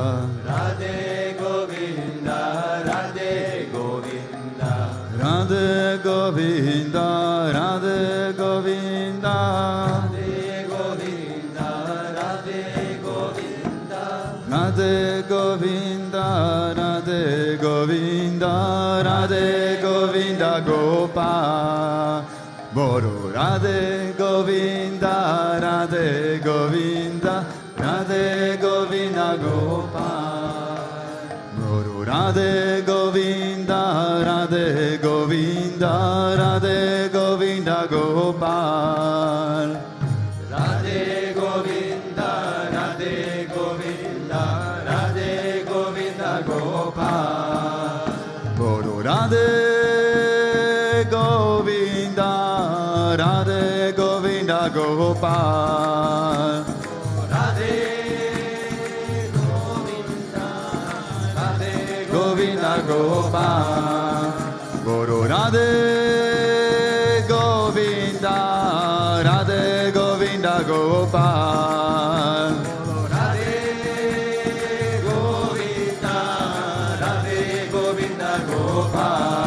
Radhe Govinda, Radhe Govinda, Radhe Govinda, Radhe Govinda, Radhe Govinda, Radhe Govinda, Radhe Govinda, Radhe Govinda, Radhe Govinda, Gopal, Guru Radhe Govinda, Radhe Govinda, Radhe Govinda, Gopal, Guru Radhe Govinda, Radhe Govinda, Radhe Govinda, Gopal, Radhe Govinda, Radhe Govinda, Radhe Govinda Gopal, Guru Radhe Govinda, Radhe Govinda, Gopal, Radhe Govinda, Radhe Govinda, Gopal, Guru Radhe Govinda, Radhe Govinda, Gopal, Radhe Govinda, Radhe Govinda Gopal,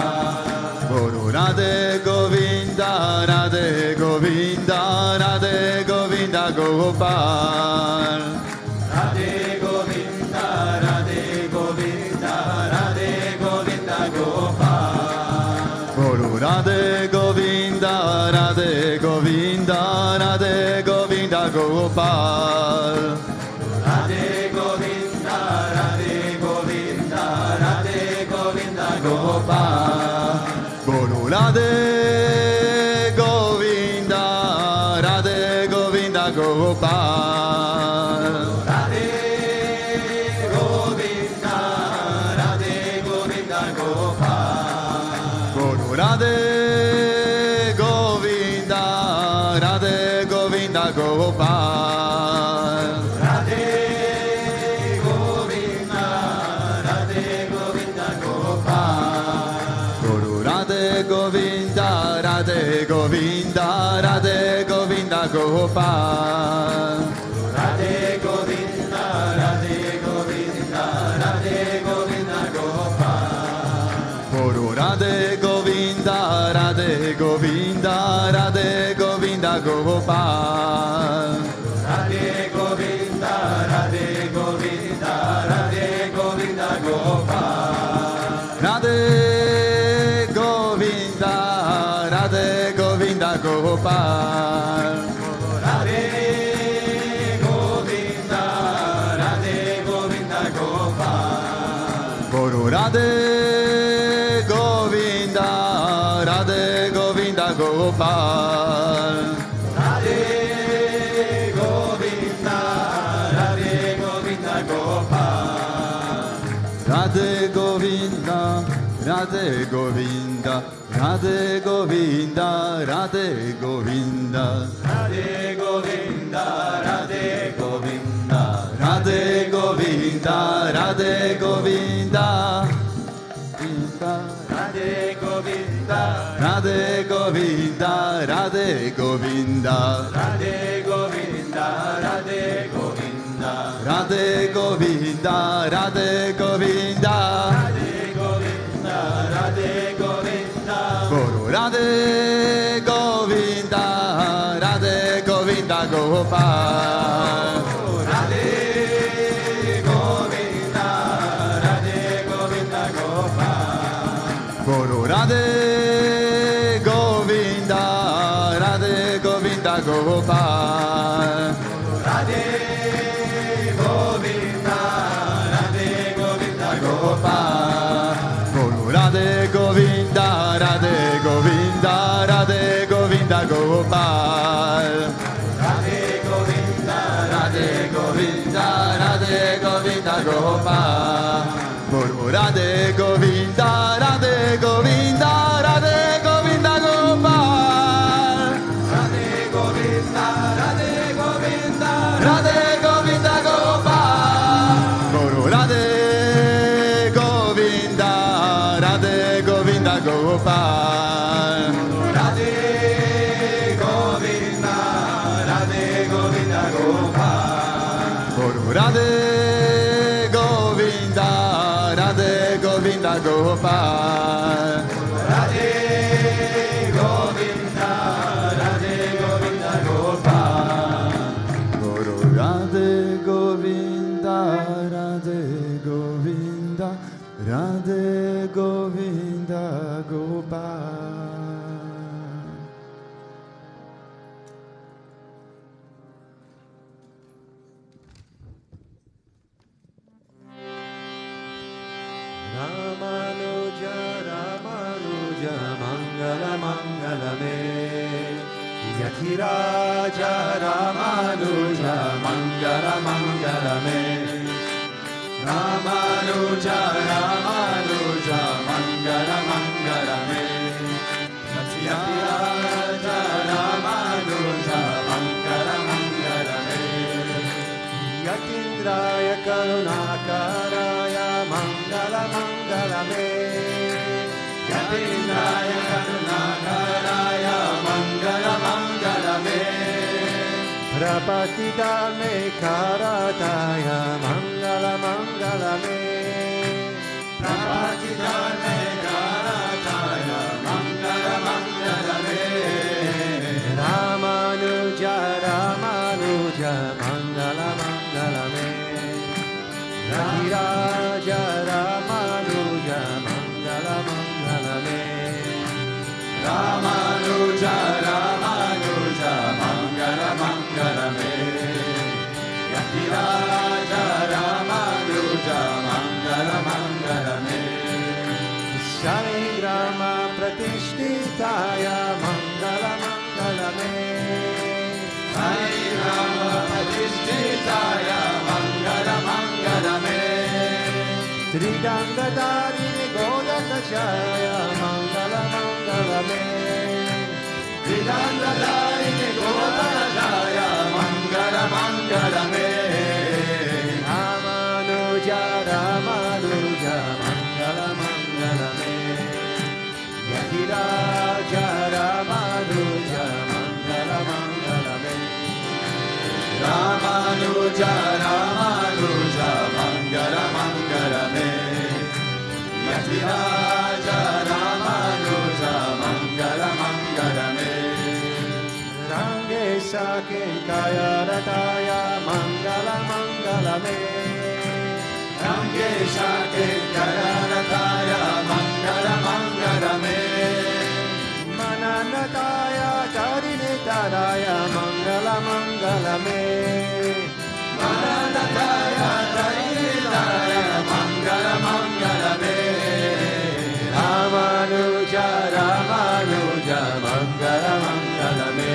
Guru Radhe Govinda, Radhe Govinda, Radhe Govinda, Gopal, Radhe Govinda, Radhe Govinda, Radhe Govinda Gopal, Guru Radhe Govinda, Radhe Govinda, Radhe Govinda, Gopal, Radhe Govinda, Radhe Govinda, Radhe Govinda Gopal, Guru Radhe Govinda, Radhe Govinda, Gopal, Radhe Govinda, Radhe Govinda Gopal, Guru Radhe Govinda, Radhe Govinda, Gopal, Radhe Govinda, Radhe Govinda Gopal, Guru Radhe Govinda, Radhe Govinda, Radhe Govinda, Gopal, Radhe Govinda, Radhe Govinda, Radhe Govinda Gopal, Guru Radhe Govinda, Radhe Govinda, Radhe Govinda, Gopal, Radhe Govinda, Radhe Govinda, Radhe Govinda Gopal, Radhe Govinda, Radhe Govinda, Gopal. Radhe Govinda, Radhe Govinda Gopal. Guru Radhe Govinda, Radhe Govinda Gopal. Radhe Govinda, Radhe Govinda Gopal. Radhe Govinda, Radhe Govinda, Radhe Govinda, Radhe Govinda. Radhe Govinda, Radhe Govinda. Radhe Govinda, Radhe Govinda. Radhe Govinda, Radhe Govinda, Radhe Govinda. Radhe Govinda, Radhe Govinda. Radhe Govinda, Radhe Govinda. Radhe Govinda, Radhe Govinda. Guru Radhe Govinda, Radhe Govinda Gopal. Radhe Govinda, Radhe Govinda Gopal. Guru Radhe Govinda, Radhe Govinda Gopal. Radhe Govinda, Radhe Govinda Gopal. Guru Radhe Govinda, Radhe Govinda, Radhe Govinda Gopal. Radhe Govinda, Radhe Govinda, Radhe Govinda Gopal. Guru Radhe Govinda, Radhe Govinda, Radhe Govinda Gopal. Radhe Govinda, Radhe Govinda. Radhe Govinda Gopal. Guru Radhe Govinda, Radhe Govinda Gopal. Radhe Govinda, Radhe Govinda Gopal. Guru Radhe Govinda, Radhe Govinda Gopal. Radhe Govinda, Radhe Govinda Gopal. Guru Radhe Govinda, Radhe Govinda, Radhe Govinda Gopal. Ramanuja, Ramanuja, Mangala Mangala Me. Yakiraja Ramanuja, Mangala Mangala Me. Ramanuja, Ramanuja, Mangala Mangala Me. Yakiraja Ramanuja, Mangala Mangala Me. Yatindraya Karunakaraya, Mangala Mangala Me. Yatindraya Karunakaraya, Mangala Mangala Me. Prapatita Me Karataya, Mangala Mangala Me. Prapatita Me Karataya, Mangala Mangala Me. Ramanuja, Ramanuja, Mangala Mangala Me. Yakiraja Ramanuja, Mangala Mangala Me. Ramanuja, Ramanuja, Mangala Mangala Me. Yakiraja Ramanuja, Mangala Mangala Me. Sri Rama Pratishtitaya, Mangala Mangala Me. Sri Rama Pratishtitaya, Mangala Mangala Me. Tridangadari Godakashaya, Mangala Mangala Me. Tridangadari Godakashaya, Mangala Mangala Me. Ramanuja, Ramanuja, Mangala Mangala Me. Yakiraja Ramanuja, Mangala Mangala Me. Ramanuja, Ramanuja, Mangala Mangala Me. Yakiraja Ramanuja, Mangala Mangala Me. Rangesa Kenkaya Rataya, Mangala Mangala Me. Rangesa Kenkaya Rataya, Mangala Mangala Me. Mananataya Charinitadaya Mangala Mangala Me Mananataya Charinitadaya Mangala Mangala Me Ramanuja Ramanuja Mangala Mangala Me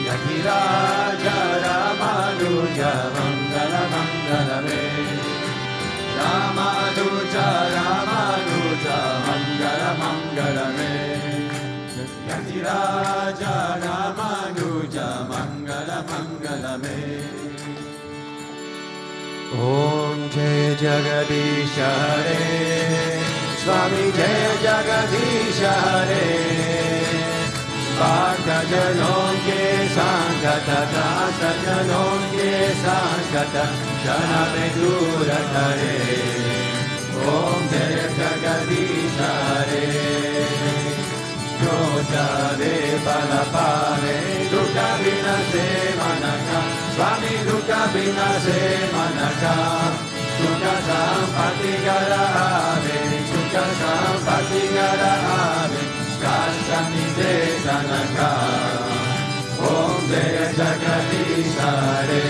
Yakiraja Ramanuja Mangala Mangala Me Ramanuja Ramanuja Mangala Mangala Me Yakiraja Ramanuja Mangala Mangala Me Om Jai Jagadisha Hare Swami Jai Jagadisha Hare Bhakta Janon Ke Sangata Dasa Janon Ke Sangata Jana Me Dura Hare Om Jai Jagadisha Hare Jota De Palapare Dukkha Vinase Manaka Swami Dukkha Vinase Manaka Sukha Sampati Gara Ave Sukha Sampati Gara Ave Darshan Sanaka Om Jaya Jagadisha Hare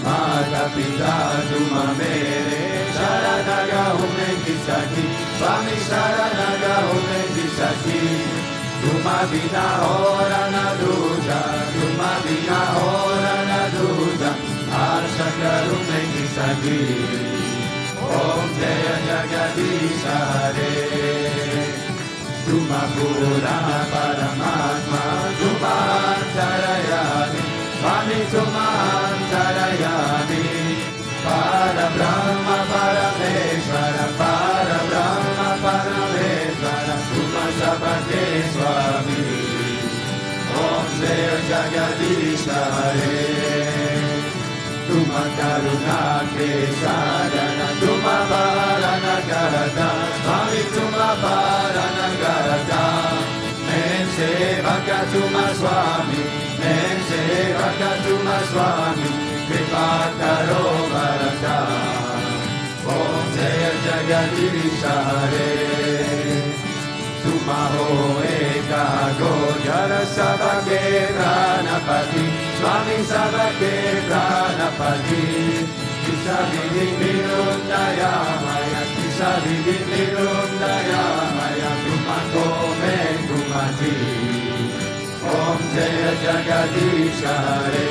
Mata Pita Tuma Mere Sharanaga Hume Kisaki Swami Sharanaga Hume Kisaki Tuma Vina Ora Naduja Tuma Vina Ora Naduja Arshaka Hume Kisaki Om Jaya Jagadisha Hare Tuma Purana Paramatma Tuma Antarayami Swami Tuma Antarayami Para Brahma Parameshvara Para Brahma Parameshvara Tuma Sabake Swami Om Jaya Jagadisha Hare Tuma Karuna Ke Sadana Tuma Parana Garada Swami Tuma Parana Garada Mem Sevaka Tuma Swami Mem Sevaka Tuma Swami Kripa Karo Bharata Om Jaya Jagadisha Hare Tuma Ho Eka Gojara Sabake Pranapati Swami Sabake Pranapati Kisa Vidin Virundaya Maya Kisa Vidin Virundaya Maya Tuma Kome Kumati Om Jaya Jagadisha Hare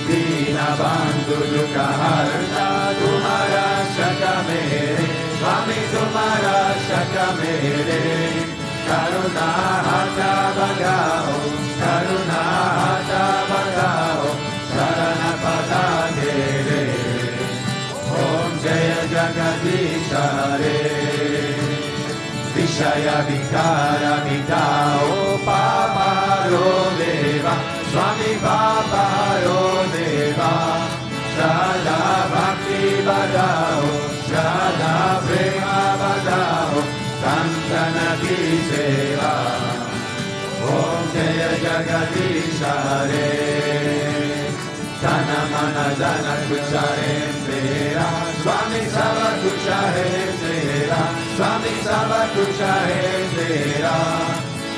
Dina Bandhu Dukkha Harta Tumhara Shaka Mere Swami Tumhara Shaka Mere Karuna Hata Bhagao Karuna Hata Bhagao Sarana Pada Dere Om Jaya Jagadisha Hare Vishaya Vikara Vitao Paparo Deva Swami Paparo Deva Shraddha Bhakti Badao Shraddha Prema Badao Santana Ki Seva Om Jaya Jagadisha Hare Dana Mana Dana Kusha Hem Tera Swami Sava Kusha Hem Tera Swami Sava Kusha Hem Tera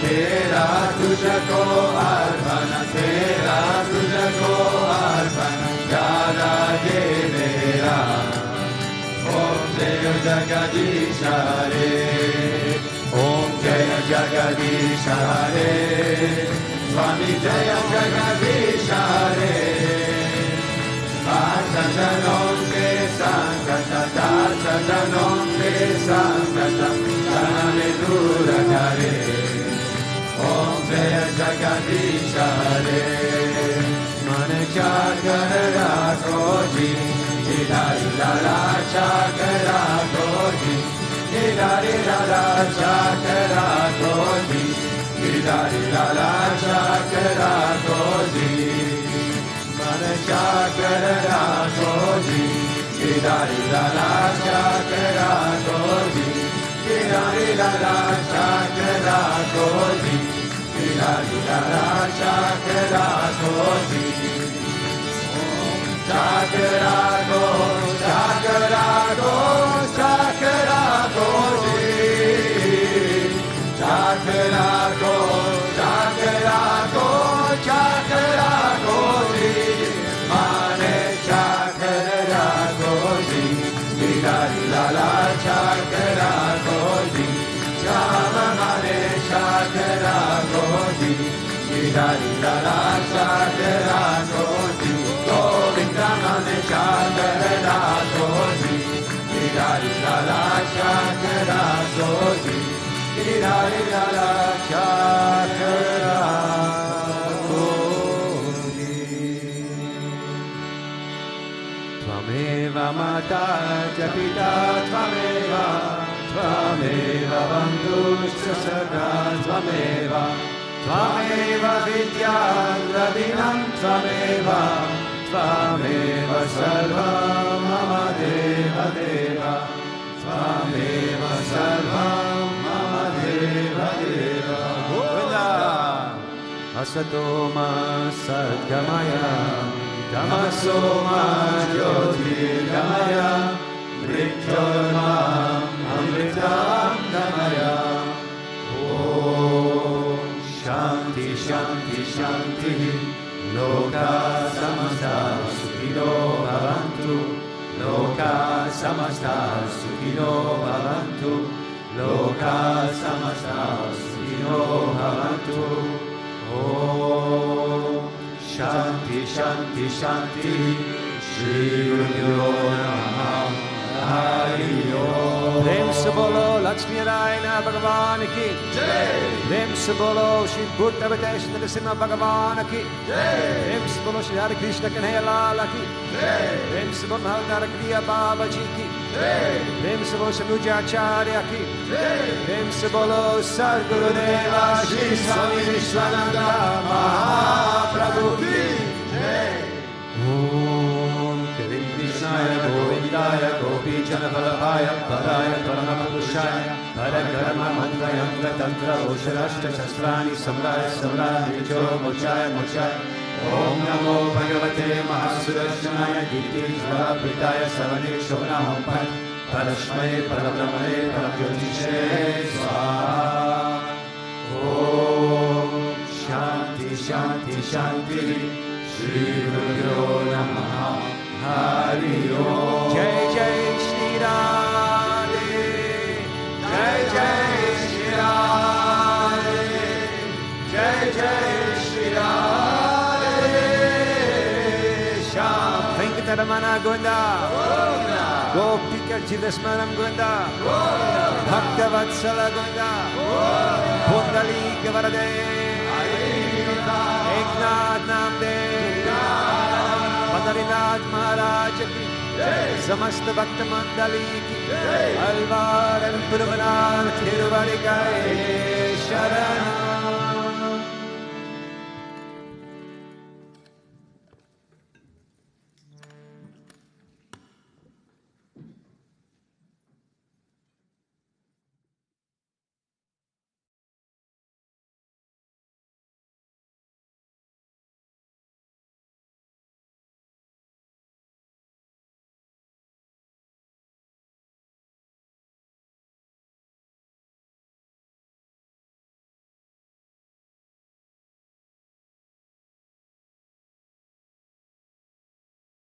Tera Tusha Ko Arpana Tera Tusha Ko Arpana Yada Devera Om Jaya Jagadisha Hare Om Jaya Jagadisha Hare Swami Jaya Jagadisha Hare Bhakta Janon Ke Sangata Darsa Janon Ke Sangata Janame Dura Hare Om Jaya Jagadisha Hare Mane Chakara Koji Hidari Lala Chakara Koji Hidari Lala Chakara Koji Hidari Lala Chakara Koji Mane Chakara Koji Hidari Lala Chakara Koji Hidari Lala Chakara Koji Hidari Lala Chakara Koji Chakra Go Chakra Go Chakra Koji Hari Lala Shakara Koji, Govinda Mane Shakara Koji, Hari Lala Shakara Koji, Hari Lala Shakara Koji. Tvameva Mata Japita Tvameva, Tvameva Bandhuscha Saga Tvameva, Tvameva Vidya Radinam Tvameva, Tvameva Sarva Mama Deva Deva, Tvameva Sarva Mama Deva Deva. Govinda Asatoma Sadgamaya, Tamasoma Jyotirgamaya, Mrityurmam Amritam Gamaya. Om Shanti Shanti Shanti, Loka Samasta Sukhino Bhavantu, Loka Samasta Sukhino Bhavantu, Loka Samasta Sukhino Bhavantu. Om Shanti Shanti Shanti, Shri Guru Namaha, Hari Om. Prem se bolo Lakshmi Narayana Bhagavan ki Jai. Prem se bolo Sri Bhutabhrteshwarnath Bhagavan ki Jai. Prem se bolo Shri Hare Krishna Kanhaiya Lal ki Jai. Prem se bolo Bhagavad Kriya Baba ji ki Jai. Prem se bolo Sanujacharya ki Jai. Prem se bolo Sadgurudeva Sri Swami Vishwananda Mahaprabhu ki Jai. Om Krishnaya Govindaya Gopi Janavallabhaya Padaya Paramapurushaya Parakrama Mantra Yantra Tantra Osharashtra Shastrani Samraya Samraya Nijo Mochaya Mochaya. Om Namo Bhagavate Mahasudarshanaya Deities Bhakti Savane Shona Hampat Parashmai Parabrahmane Parajyotishe Swaha. Om Shanti Shanti Shanti, Shri Guru Namaha, Hari Om. Jai Jai Shri Radhe, Jai Jai Shri Radhe, Jai Jai Shri Radhe. Sham Venkataramana Govinda, Gopika Jivasmaram Govinda, Bhaktavatsala Govinda, Pundalika Varade, Eknath Namdev, Pandarinath Maharaj ki, Samasta Bhakta Mandali ki, Alvar and Purumanath Thiruvadikai Sharanam.